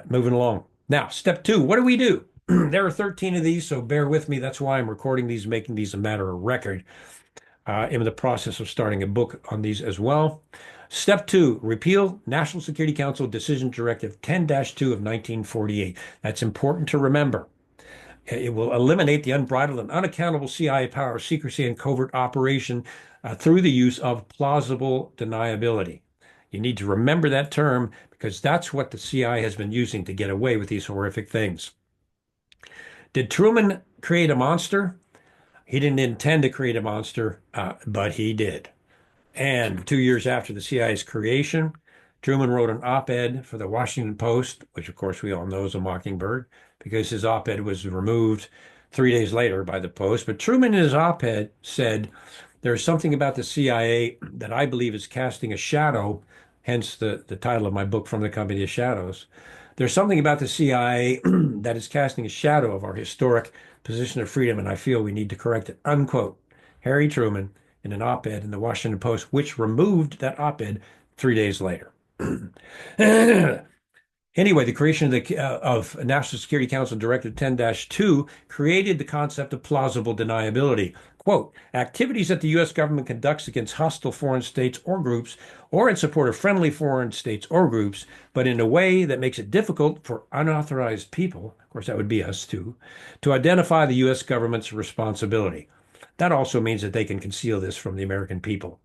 Moving along. Now, step 2, what do we do? There are 13 of these, so bear with me. That's why I'm recording these, making these a matter of record. In the process of starting a book on these as well. Step 2, repeal National Security Council Decision Directive 10-2 of 1948. That's important to remember. It will eliminate the unbridled and unaccountable CIA power of secrecy and covert operation through the use of plausible deniability. You need to remember that term because that's what the CIA has been using to get away with these horrific things. Did Truman create a monster? He didn't intend to create a monster, but he did. And 2 years after the CIA's creation, Truman wrote an op-ed for the Washington Post, which of course we all know is a mockingbird, because his op-ed was removed 3 days later by the Post. But Truman in his op-ed said, "There's something about the CIA that I believe is casting a shadow," hence the title of my book, From the Company of Shadows. "There's something about the CIA that is casting a shadow of our historic position of freedom, and I feel we need to correct it," unquote. Harry Truman in an op-ed in the Washington Post, which removed that op-ed 3 days later. Anyway, the creation of the of National Security Council Directive 10-2 created the concept of plausible deniability. Quote, activities that the U.S. government conducts against hostile foreign states or groups, or in support of friendly foreign states or groups, but in a way that makes it difficult for unauthorized people, of course, that would be us too, to identify the U.S. government's responsibility. That also means that they can conceal this from the American people,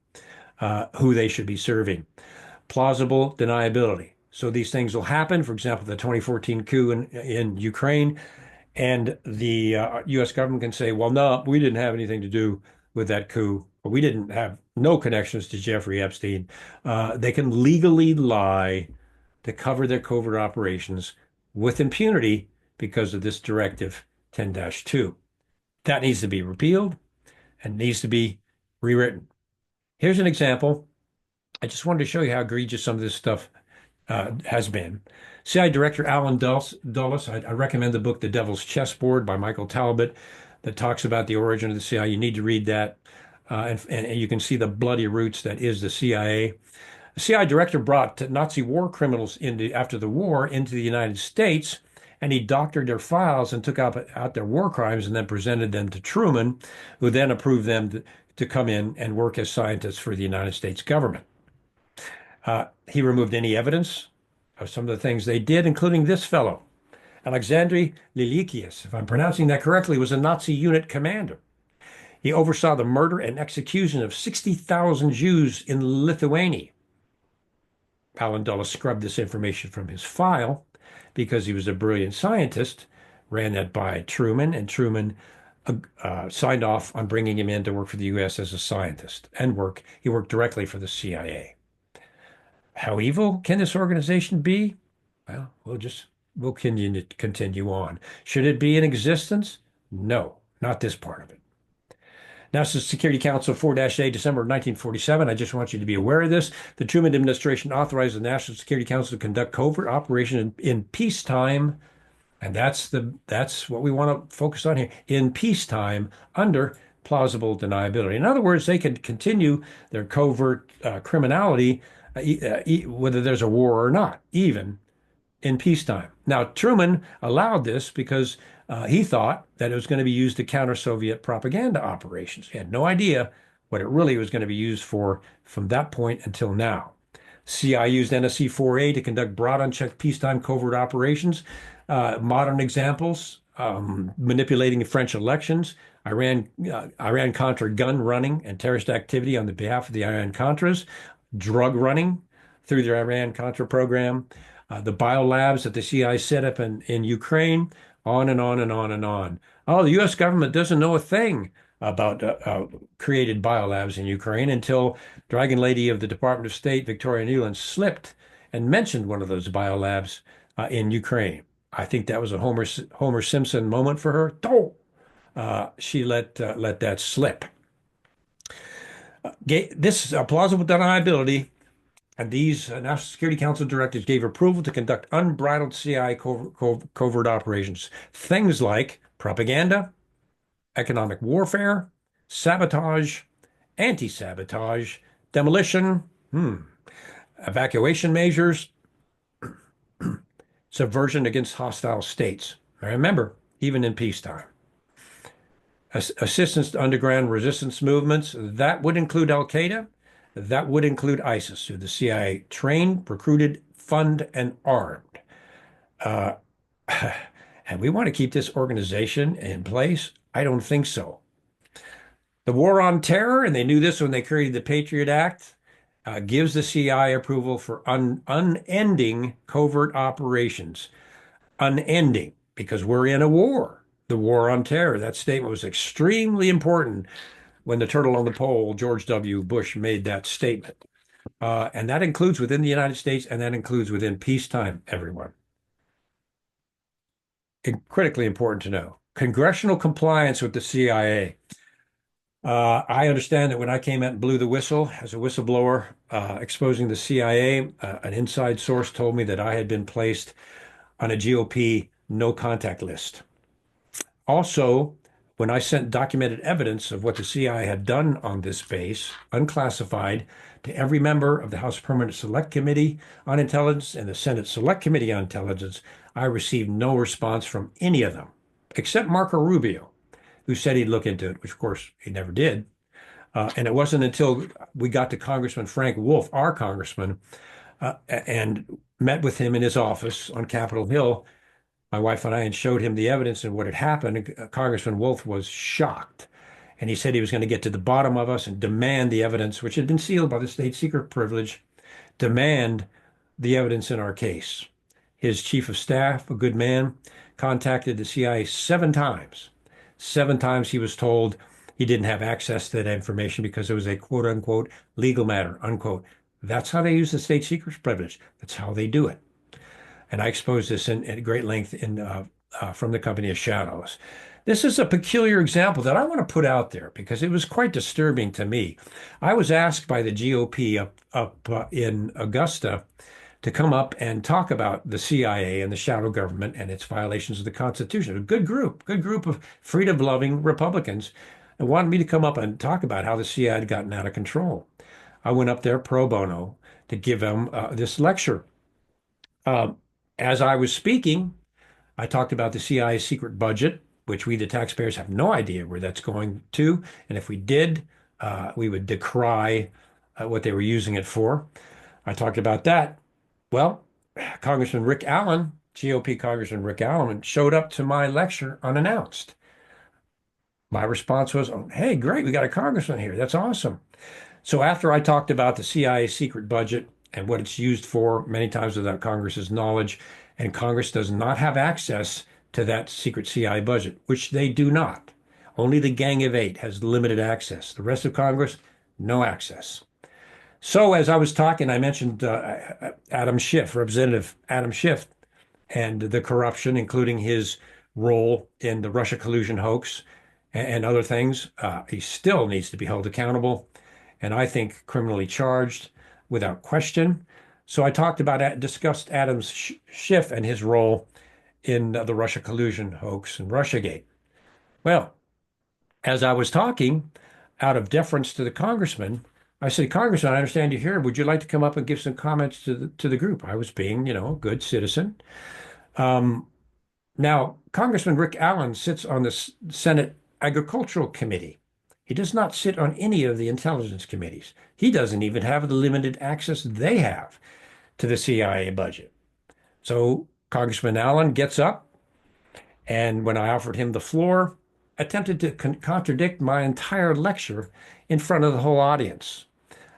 who they should be serving. Plausible deniability. So these things will happen. For example, the 2014 coup in Ukraine, and the U.S. government can say, well, no, we didn't have anything to do with that coup. Or we didn't have no connections to Jeffrey Epstein. They can legally lie to cover their covert operations with impunity because of this Directive 10-2. That needs to be repealed and needs to be rewritten. Here's an example. I just wanted to show you how egregious some of this stuff has been. CIA Director Alan Dulles, I recommend the book The Devil's Chessboard by Michael Talbot that talks about the origin of the CIA. You need to read that, and you can see the bloody roots that is the CIA. The CIA director brought Nazi war criminals after the war into the United States, and he doctored their files and took out their war crimes and then presented them to Truman, who then approved them to come in and work as scientists for the United States government. He removed any evidence of some of the things they did, including this fellow. Alexandre Lilikius, if I'm pronouncing that correctly, was a Nazi unit commander. He oversaw the murder and execution of 60,000 Jews in Lithuania. Alan Dulles scrubbed this information from his file because he was a brilliant scientist, ran that by Truman, and Truman signed off on bringing him in to work for the U.S. as a scientist and he worked directly for the CIA. How evil can this organization be? Well, we'll continue on. Should it be in existence? No, not this part of it. National Security Council 4-A, December 1947. I just want you to be aware of this. The Truman administration authorized the National Security Council to conduct covert operations in peacetime, and that's what we want to focus on here. In peacetime, under plausible deniability. In other words, they can continue their covert criminality whether there's a war or not, even in peacetime. Now, Truman allowed this because he thought that it was going to be used to counter Soviet propaganda operations. He had no idea what it really was going to be used for from that point until now. CIA used NSC 4A to conduct broad unchecked peacetime covert operations. Modern examples, manipulating French elections, Iran-Contra gun running and terrorist activity on the behalf of the Iran-Contras, drug running through their Iran-Contra program, the biolabs that the CIA set up in Ukraine, on and on and on and on. Oh, the U.S. government doesn't know a thing about created biolabs in Ukraine until Dragon Lady of the Department of State, Victoria Nuland, slipped and mentioned one of those biolabs in Ukraine. I think that was a Homer Simpson moment for her. Oh, she let that slip. This plausible deniability, and these National Security Council directives gave approval to conduct unbridled CIA covert operations. Things like propaganda, economic warfare, sabotage, anti-sabotage, demolition, evacuation measures, subversion against hostile states. Remember, even in peacetime. Assistance to underground resistance movements, that would include Al-Qaeda, that would include ISIS, who the CIA trained, recruited, funded, and armed. And we want to keep this organization in place? I don't think so. The war on terror, and they knew this when they created the Patriot Act, gives the CIA approval for unending covert operations. Unending, because we're in a war. The war on terror. That statement was extremely important when the turtle on the pole, George W. Bush, made that statement. And that includes within the United States, and that includes within peacetime, everyone. Critically important to know. Congressional compliance with the CIA. I understand that when I came out and blew the whistle as a whistleblower exposing the CIA, an inside source told me that I had been placed on a GOP no contact list. Also, when I sent documented evidence of what the CIA had done on this base, unclassified, to every member of the House Permanent Select Committee on Intelligence and the Senate Select Committee on Intelligence. I received no response from any of them, except Marco Rubio, who said he'd look into it, which of course he never did. And it wasn't until we got to Congressman Frank Wolf, our congressman, and met with him in his office on Capitol Hill, my wife and I, and showed him the evidence and what had happened. Congressman Wolf was shocked. And he said he was going to get to the bottom of us and demand the evidence, which had been sealed by the state secret privilege, demand the evidence in our case. His chief of staff, a good man, contacted the CIA 7 times. 7 times he was told he didn't have access to that information because it was a quote unquote legal matter, unquote. That's how they use the state secrets privilege. That's how they do it. And I exposed this at great length from the Company of Shadows. This is a peculiar example that I want to put out there because it was quite disturbing to me. I was asked by the GOP up in Augusta to come up and talk about the CIA and the shadow government and its violations of the Constitution. A good group of freedom-loving Republicans, and wanted me to come up and talk about how the CIA had gotten out of control. I went up there pro bono to give them this lecture. As I was speaking, I talked about the CIA's secret budget, which we, the taxpayers, have no idea where that's going to. And if we did, we would decry what they were using it for. I talked about that. Well, Congressman Rick Allen, GOP Congressman Rick Allen, showed up to my lecture unannounced. My response was, oh, hey, great, we got a congressman here. That's awesome. So after I talked about the CIA's secret budget and what it's used for, many times without Congress's knowledge, and Congress does not have access to that secret CIA budget, which they do not. Only the Gang of Eight has limited access. The rest of Congress, no access. So as I was talking, I mentioned Adam Schiff, Representative Adam Schiff, and the corruption, including his role in the Russia collusion hoax and other things. He still needs to be held accountable, and I think criminally charged without question. So I discussed Adam Schiff and his role in the Russia collusion hoax and Russiagate. Well, as I was talking, out of deference to the congressman, I said, Congressman, I understand you're here. Would you like to come up and give some comments to the group? I was being, a good citizen. Now, Congressman Rick Allen sits on the Senate Agricultural Committee. He does not sit on any of the intelligence committees. He doesn't even have the limited access they have to the CIA budget. So Congressman Allen gets up, and when I offered him the floor, attempted to contradict my entire lecture in front of the whole audience.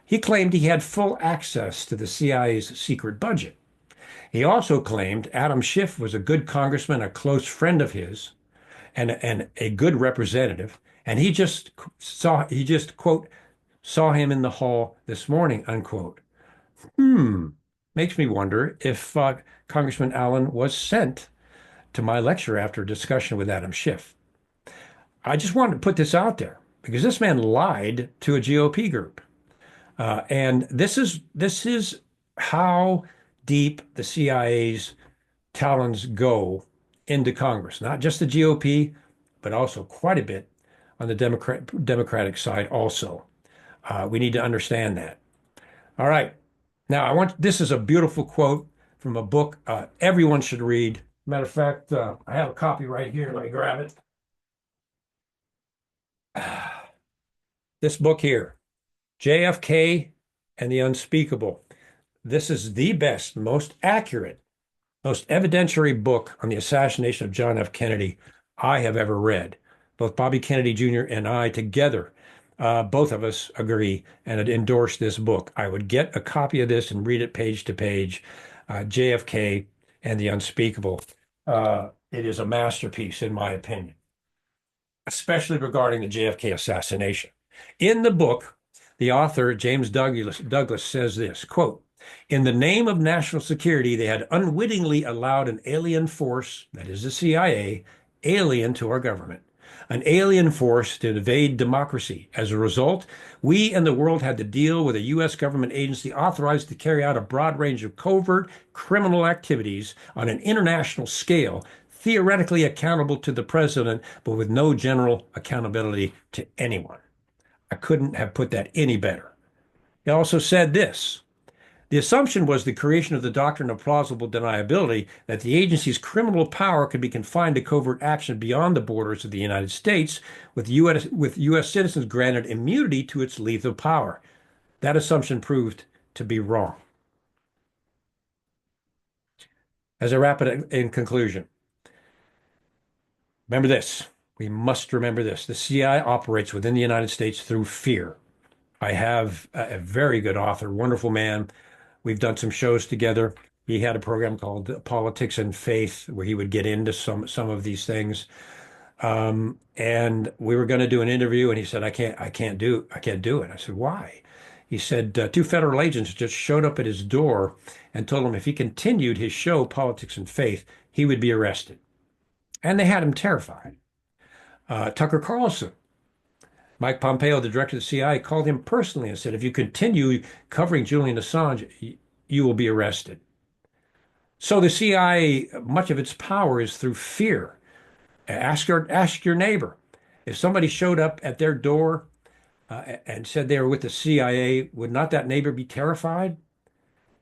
He claimed he had full access to the CIA's secret budget. He also claimed Adam Schiff was a good congressman, a close friend of his, and a good representative. And he just quote, saw him in the hall this morning, unquote. Makes me wonder if Congressman Allen was sent to my lecture after a discussion with Adam Schiff. I just wanted to put this out there because this man lied to a GOP group. And this is how deep the CIA's talons go into Congress, not just the GOP, but also quite a bit on the Democratic side also. We need to understand that. All right. Now, this is a beautiful quote from a book everyone should read. Matter of fact, I have a copy right here. Let me grab it. This book here, JFK and the Unspeakable. This is the best, most accurate, most evidentiary book on the assassination of John F. Kennedy I have ever read. Both Bobby Kennedy Jr. and I together, both of us agree and had endorsed this book. I would get a copy of this and read it page to page. JFK and the Unspeakable. It is a masterpiece, in my opinion, especially regarding the JFK assassination. In the book, the author, James Douglas says this, quote, in the name of national security, they had unwittingly allowed an alien force, that is the CIA, alien to our government, an alien force to invade democracy. As a result, we and the world had to deal with a U.S. government agency authorized to carry out a broad range of covert criminal activities on an international scale, theoretically accountable to the president, but with no general accountability to anyone. I couldn't have put that any better. He also said this. The assumption was the creation of the doctrine of plausible deniability that the agency's criminal power could be confined to covert action beyond the borders of the United States, with U.S. citizens granted immunity to its lethal power. That assumption proved to be wrong. As I wrap it in conclusion, remember this. We must remember this. The CIA operates within the United States through fear. I have a very good author, wonderful man. We've done some shows together. He had a program called Politics and Faith where he would get into some of these things. And we were going to do an interview, and he said, I can't do it. I said, why? He said, two federal agents just showed up at his door and told him if he continued his show, Politics and Faith, he would be arrested. And they had him terrified. Tucker Carlson, Mike Pompeo, the director of the CIA, called him personally and said, if you continue covering Julian Assange, you will be arrested. So the CIA, much of its power is through fear. Ask your neighbor. If somebody showed up at their door and said they were with the CIA, would not that neighbor be terrified?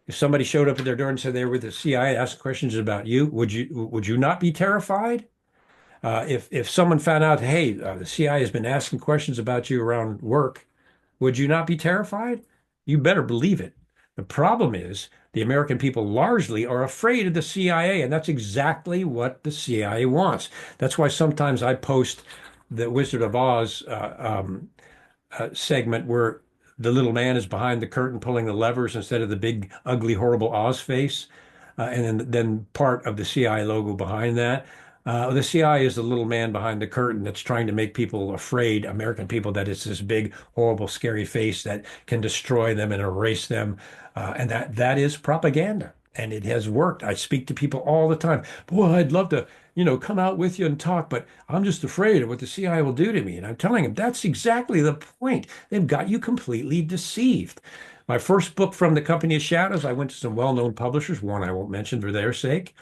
If somebody showed up at their door and said they were with the CIA, asking questions about you, would you not be terrified? If someone found out, hey, the CIA has been asking questions about you around work, would you not be terrified? You better believe it. The problem is the American people largely are afraid of the CIA, and that's exactly what the CIA wants. That's why sometimes I post the Wizard of Oz segment where the little man is behind the curtain pulling the levers instead of the big, ugly, horrible Oz face, and then part of the CIA logo behind that. The CIA is the little man behind the curtain that's trying to make people afraid, American people, that it's this big, horrible, scary face that can destroy them and erase them. And that is propaganda. And it has worked. I speak to people all the time. Boy, I'd love to, come out with you and talk, but I'm just afraid of what the CIA will do to me. And I'm telling them that's exactly the point. They've got you completely deceived. My first book, From the Company of Shadows, I went to some well-known publishers, one I won't mention for their sake.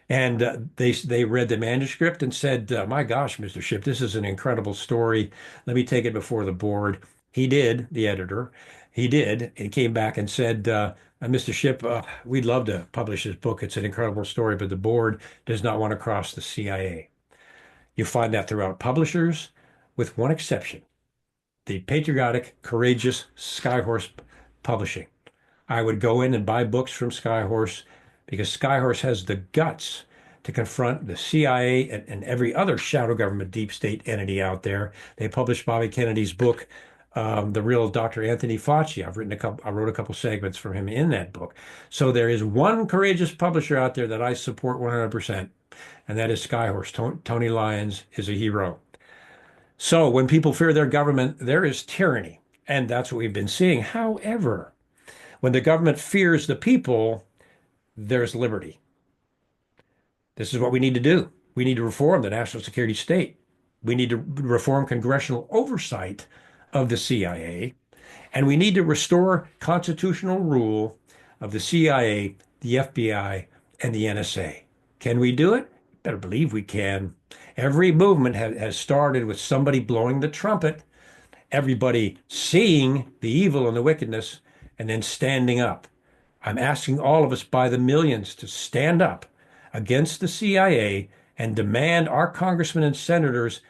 And they read the manuscript and said, "My gosh, Mr. Shipp, this is an incredible story. Let me take it before the board." He did, the editor. He did, and came back and said, "Mr. Shipp, we'd love to publish this book. It's an incredible story, but the board does not want to cross the CIA." You find that throughout publishers, with one exception: the patriotic, courageous Skyhorse Publishing. I would go in and buy books from Skyhorse because Skyhorse has the guts to confront the CIA and every other shadow government deep state entity out there. They published Bobby Kennedy's book, The Real Dr. Anthony Fauci. I wrote a couple segments from him in that book. So there is one courageous publisher out there that I support 100%, and that is Skyhorse. Tony Lyons is a hero. So when people fear their government, there is tyranny, and that's what we've been seeing. However, when the government fears the people, there's liberty. This is what we need to do. We need to reform the national security state. We need to reform congressional oversight of the CIA. And we need to restore constitutional rule of the CIA, the FBI, and the NSA. Can we do it? Better believe we can. Every movement has started with somebody blowing the trumpet, everybody seeing the evil and the wickedness, and then standing up. I'm asking all of us by the millions to stand up against the CIA and demand our congressmen and senators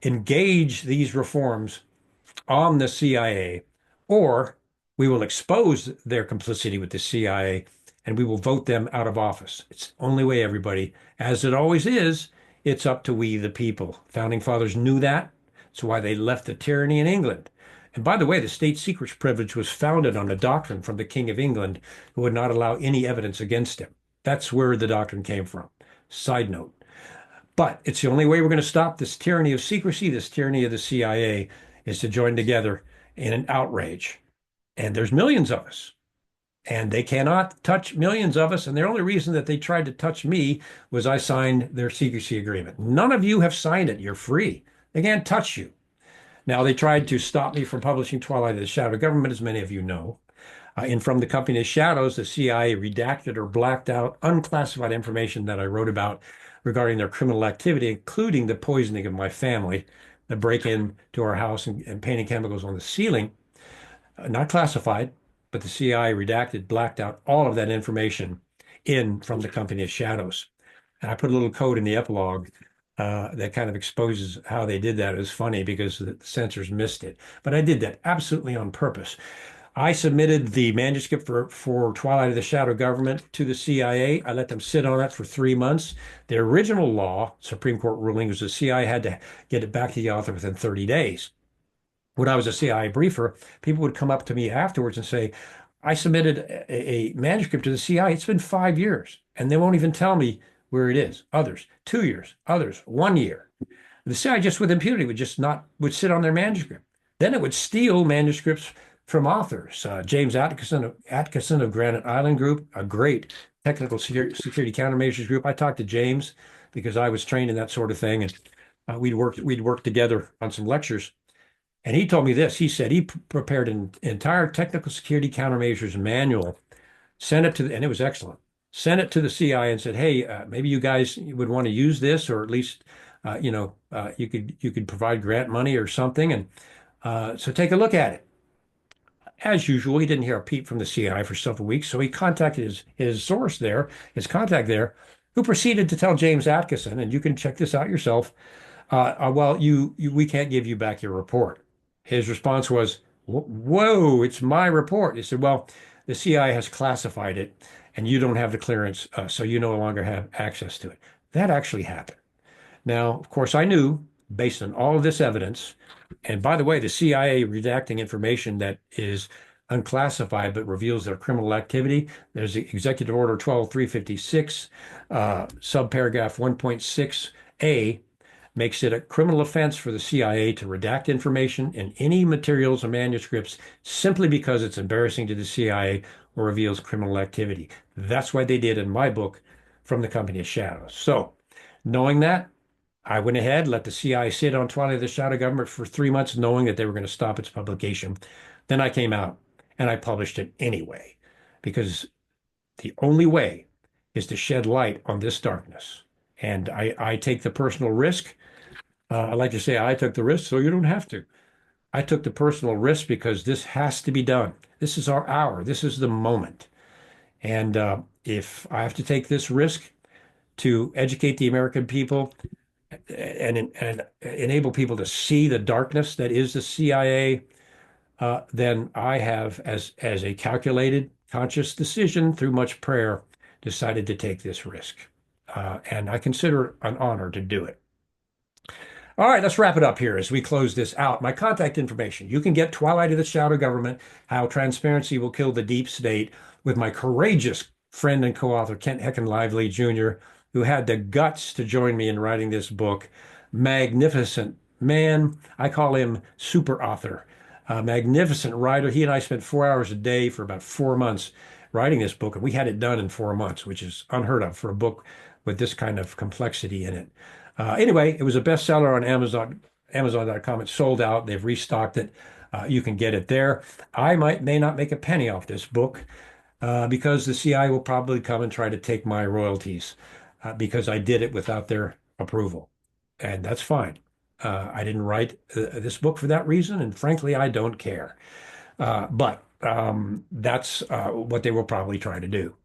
engage these reforms on the CIA, or we will expose their complicity with the CIA and we will vote them out of office. It's the only way, everybody. As it always is, it's up to we, the people. Founding fathers knew that. That's why they left the tyranny in England. And by the way, the state secrets privilege was founded on a doctrine from the King of England who would not allow any evidence against him. That's where the doctrine came from. Side note. But it's the only way we're going to stop this tyranny of secrecy, this tyranny of the CIA, is to join together in an outrage. And there's millions of us. And they cannot touch millions of us. And the only reason that they tried to touch me was I signed their secrecy agreement. None of you have signed it. You're free. They can't touch you. Now, they tried to stop me from publishing Twilight of the Shadow Government, as many of you know. And From the Company of Shadows, the CIA redacted or blacked out unclassified information that I wrote about regarding their criminal activity, including the poisoning of my family, the break-in to our house and painting chemicals on the ceiling. Not classified. but the CIA redacted, blacked out all of that information in from the company of shadows. And I put a little code in the epilogue that kind of exposes how they did that. It was funny because the censors missed it, but I did that absolutely on purpose. I submitted the manuscript for Twilight of the Shadow Government to the CIA. I let them sit on it for 3 months. The original law, Supreme Court ruling, was the CIA had to get it back to the author within 30 days. When I was a CIA briefer, people would come up to me afterwards and say, I submitted a manuscript to the CIA. It's been 5 years, and they won't even tell me where it is. Others, 2 years, others, 1 year. The CIA just with impunity would just not would sit on their manuscript. Then it would steal manuscripts from authors. James Atkinson of Granite Island Group, a great technical security countermeasures group. I talked to James because I was trained in that sort of thing, and we'd worked together on some lectures. And he told me this. He said he prepared an entire technical security countermeasures manual, sent it to and it was excellent. Sent it to the CIA and said, "Hey, maybe you guys would want to use this, or at least, you could provide grant money or something, and so take a look at it." As usual, he didn't hear a peep from the CIA for several weeks, so he contacted his source there, his contact there, who proceeded to tell James Atkinson, and you can check this out yourself. Well, we can't give you back your report. His response was, "Whoa, it's my report." He said, "Well, the CIA has classified it, and you don't have the clearance, so you no longer have access to it." That actually happened. Now, of course, I knew based on all of this evidence, and by the way, the CIA redacting information that is unclassified but reveals their criminal activity. There's Executive Order 12356, subparagraph 1.6a, makes it a criminal offense for the CIA to redact information in any materials or manuscripts simply because it's embarrassing to the CIA or reveals criminal activity. That's why they did in my book, From the Company of Shadows. So, knowing that, I went ahead, let the CIA sit on Twilight of the Shadow Government for 3 months, knowing that they were going to stop its publication. Then I came out and I published it anyway, because the only way is to shed light on this darkness. And I take the personal risk. I like to say I took the risk, so you don't have to. I took the personal risk because this has to be done. This is our hour. This is the moment. And if I have to take this risk to educate the American people and enable people to see the darkness that is the CIA, then I have, as a calculated, conscious decision through much prayer, decided to take this risk. And I consider it an honor to do it. All right, let's wrap it up here as we close this out. My contact information. You can get Twilight of the Shadow Government, How Transparency Will Kill the Deep State, with my courageous friend and co-author, Kent Hecken Lively Jr., who had the guts to join me in writing this book. Magnificent man. I call him super author. Magnificent writer. He and I spent 4 hours a day for about 4 months writing this book, and we had it done in 4 months, which is unheard of for a book with this kind of complexity in it. Anyway, it was a bestseller on Amazon.com. It's sold out. They've restocked it. You can get it there. I may not make a penny off this book because the CI will probably come and try to take my royalties because I did it without their approval. And that's fine. I didn't write this book for that reason, and frankly, I don't care. But that's what they will probably try to do.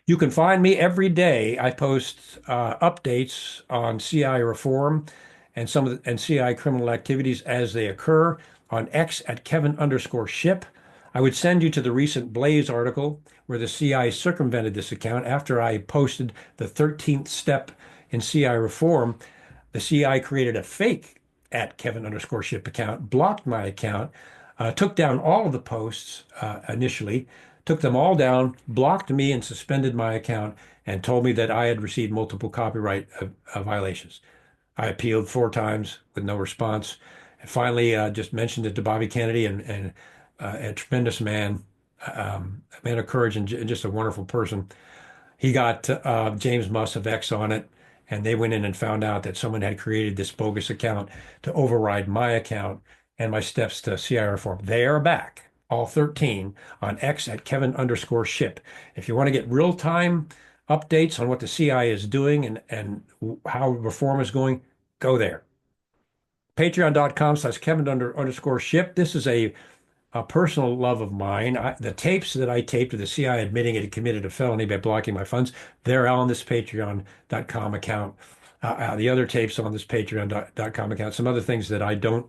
You can find me every day. I post updates on CI reform and CI criminal activities as they occur on X at Kevin_Ship. I would send you to the recent Blaze article where the CI circumvented this account after I posted the 13th step in CI reform. The CI created a fake at Kevin_Ship account, blocked my account, took down all of the posts initially, took them all down, blocked me and suspended my account, and told me that I had received multiple copyright violations. I appealed 4 times with no response. And finally, just mentioned it to Bobby Kennedy, and a tremendous man, a man of courage and just a wonderful person. He got James Muss of X on it, and they went in and found out that someone had created this bogus account to override my account and my steps to CI reform. They are back, all 13, on X at Kevin_Ship. If you want to get real-time updates on what the CI is doing and how reform is going, go there. Patreon.com/Kevin_Ship. This is a a personal love of mine. The tapes that I taped of the CIA admitting it had committed a felony by blocking my funds, they're on this Patreon.com account. The other tapes on this Patreon.com account, some other things that I don't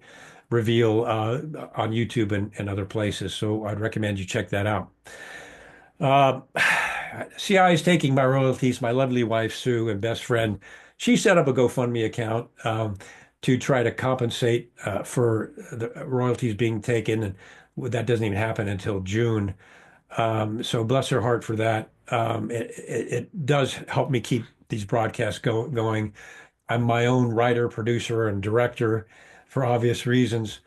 reveal on YouTube and other places. So I'd recommend you check that out. Uh, CI is taking my royalties. My lovely wife, Sue, and best friend, she set up a GoFundMe account to try to compensate for the royalties being taken. And that doesn't even happen until June. So bless her heart for that. It does help me keep these broadcasts going. I'm my own writer, producer, and director for obvious reasons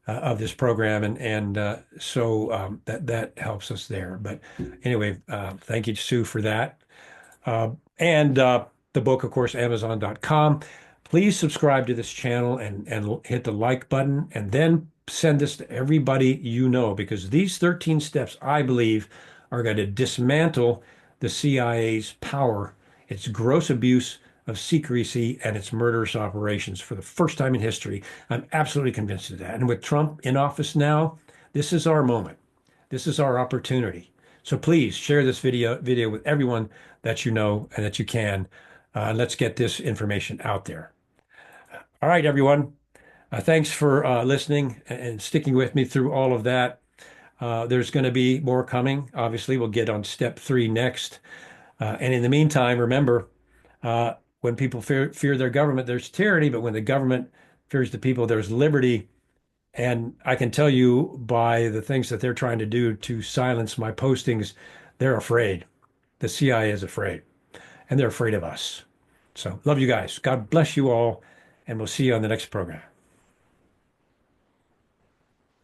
of this program, and so that helps us there. But anyway, thank you, Sue, for that. And the book, of course, Amazon.com. Please subscribe to this channel and hit the like button, and then send this to everybody you know, because these 13 steps, I believe, are going to dismantle the CIA's power, its gross abuse of secrecy, and its murderous operations for the first time in history. I'm absolutely convinced of that. And with Trump in office now, this is our moment. This is our opportunity. So please share this video with everyone that you know and that you can. Let's get this information out there. All right, everyone. Thanks for listening and sticking with me through all of that. There's going to be more coming. Obviously, we'll get on step 3 next. And in the meantime, remember, when people fear their government, there's tyranny, but when the government fears the people, there's liberty. And I can tell you by the things that they're trying to do to silence my postings, they're afraid. The CIA is afraid, and they're afraid of us. So love you guys. God bless you all, and we'll see you on the next program.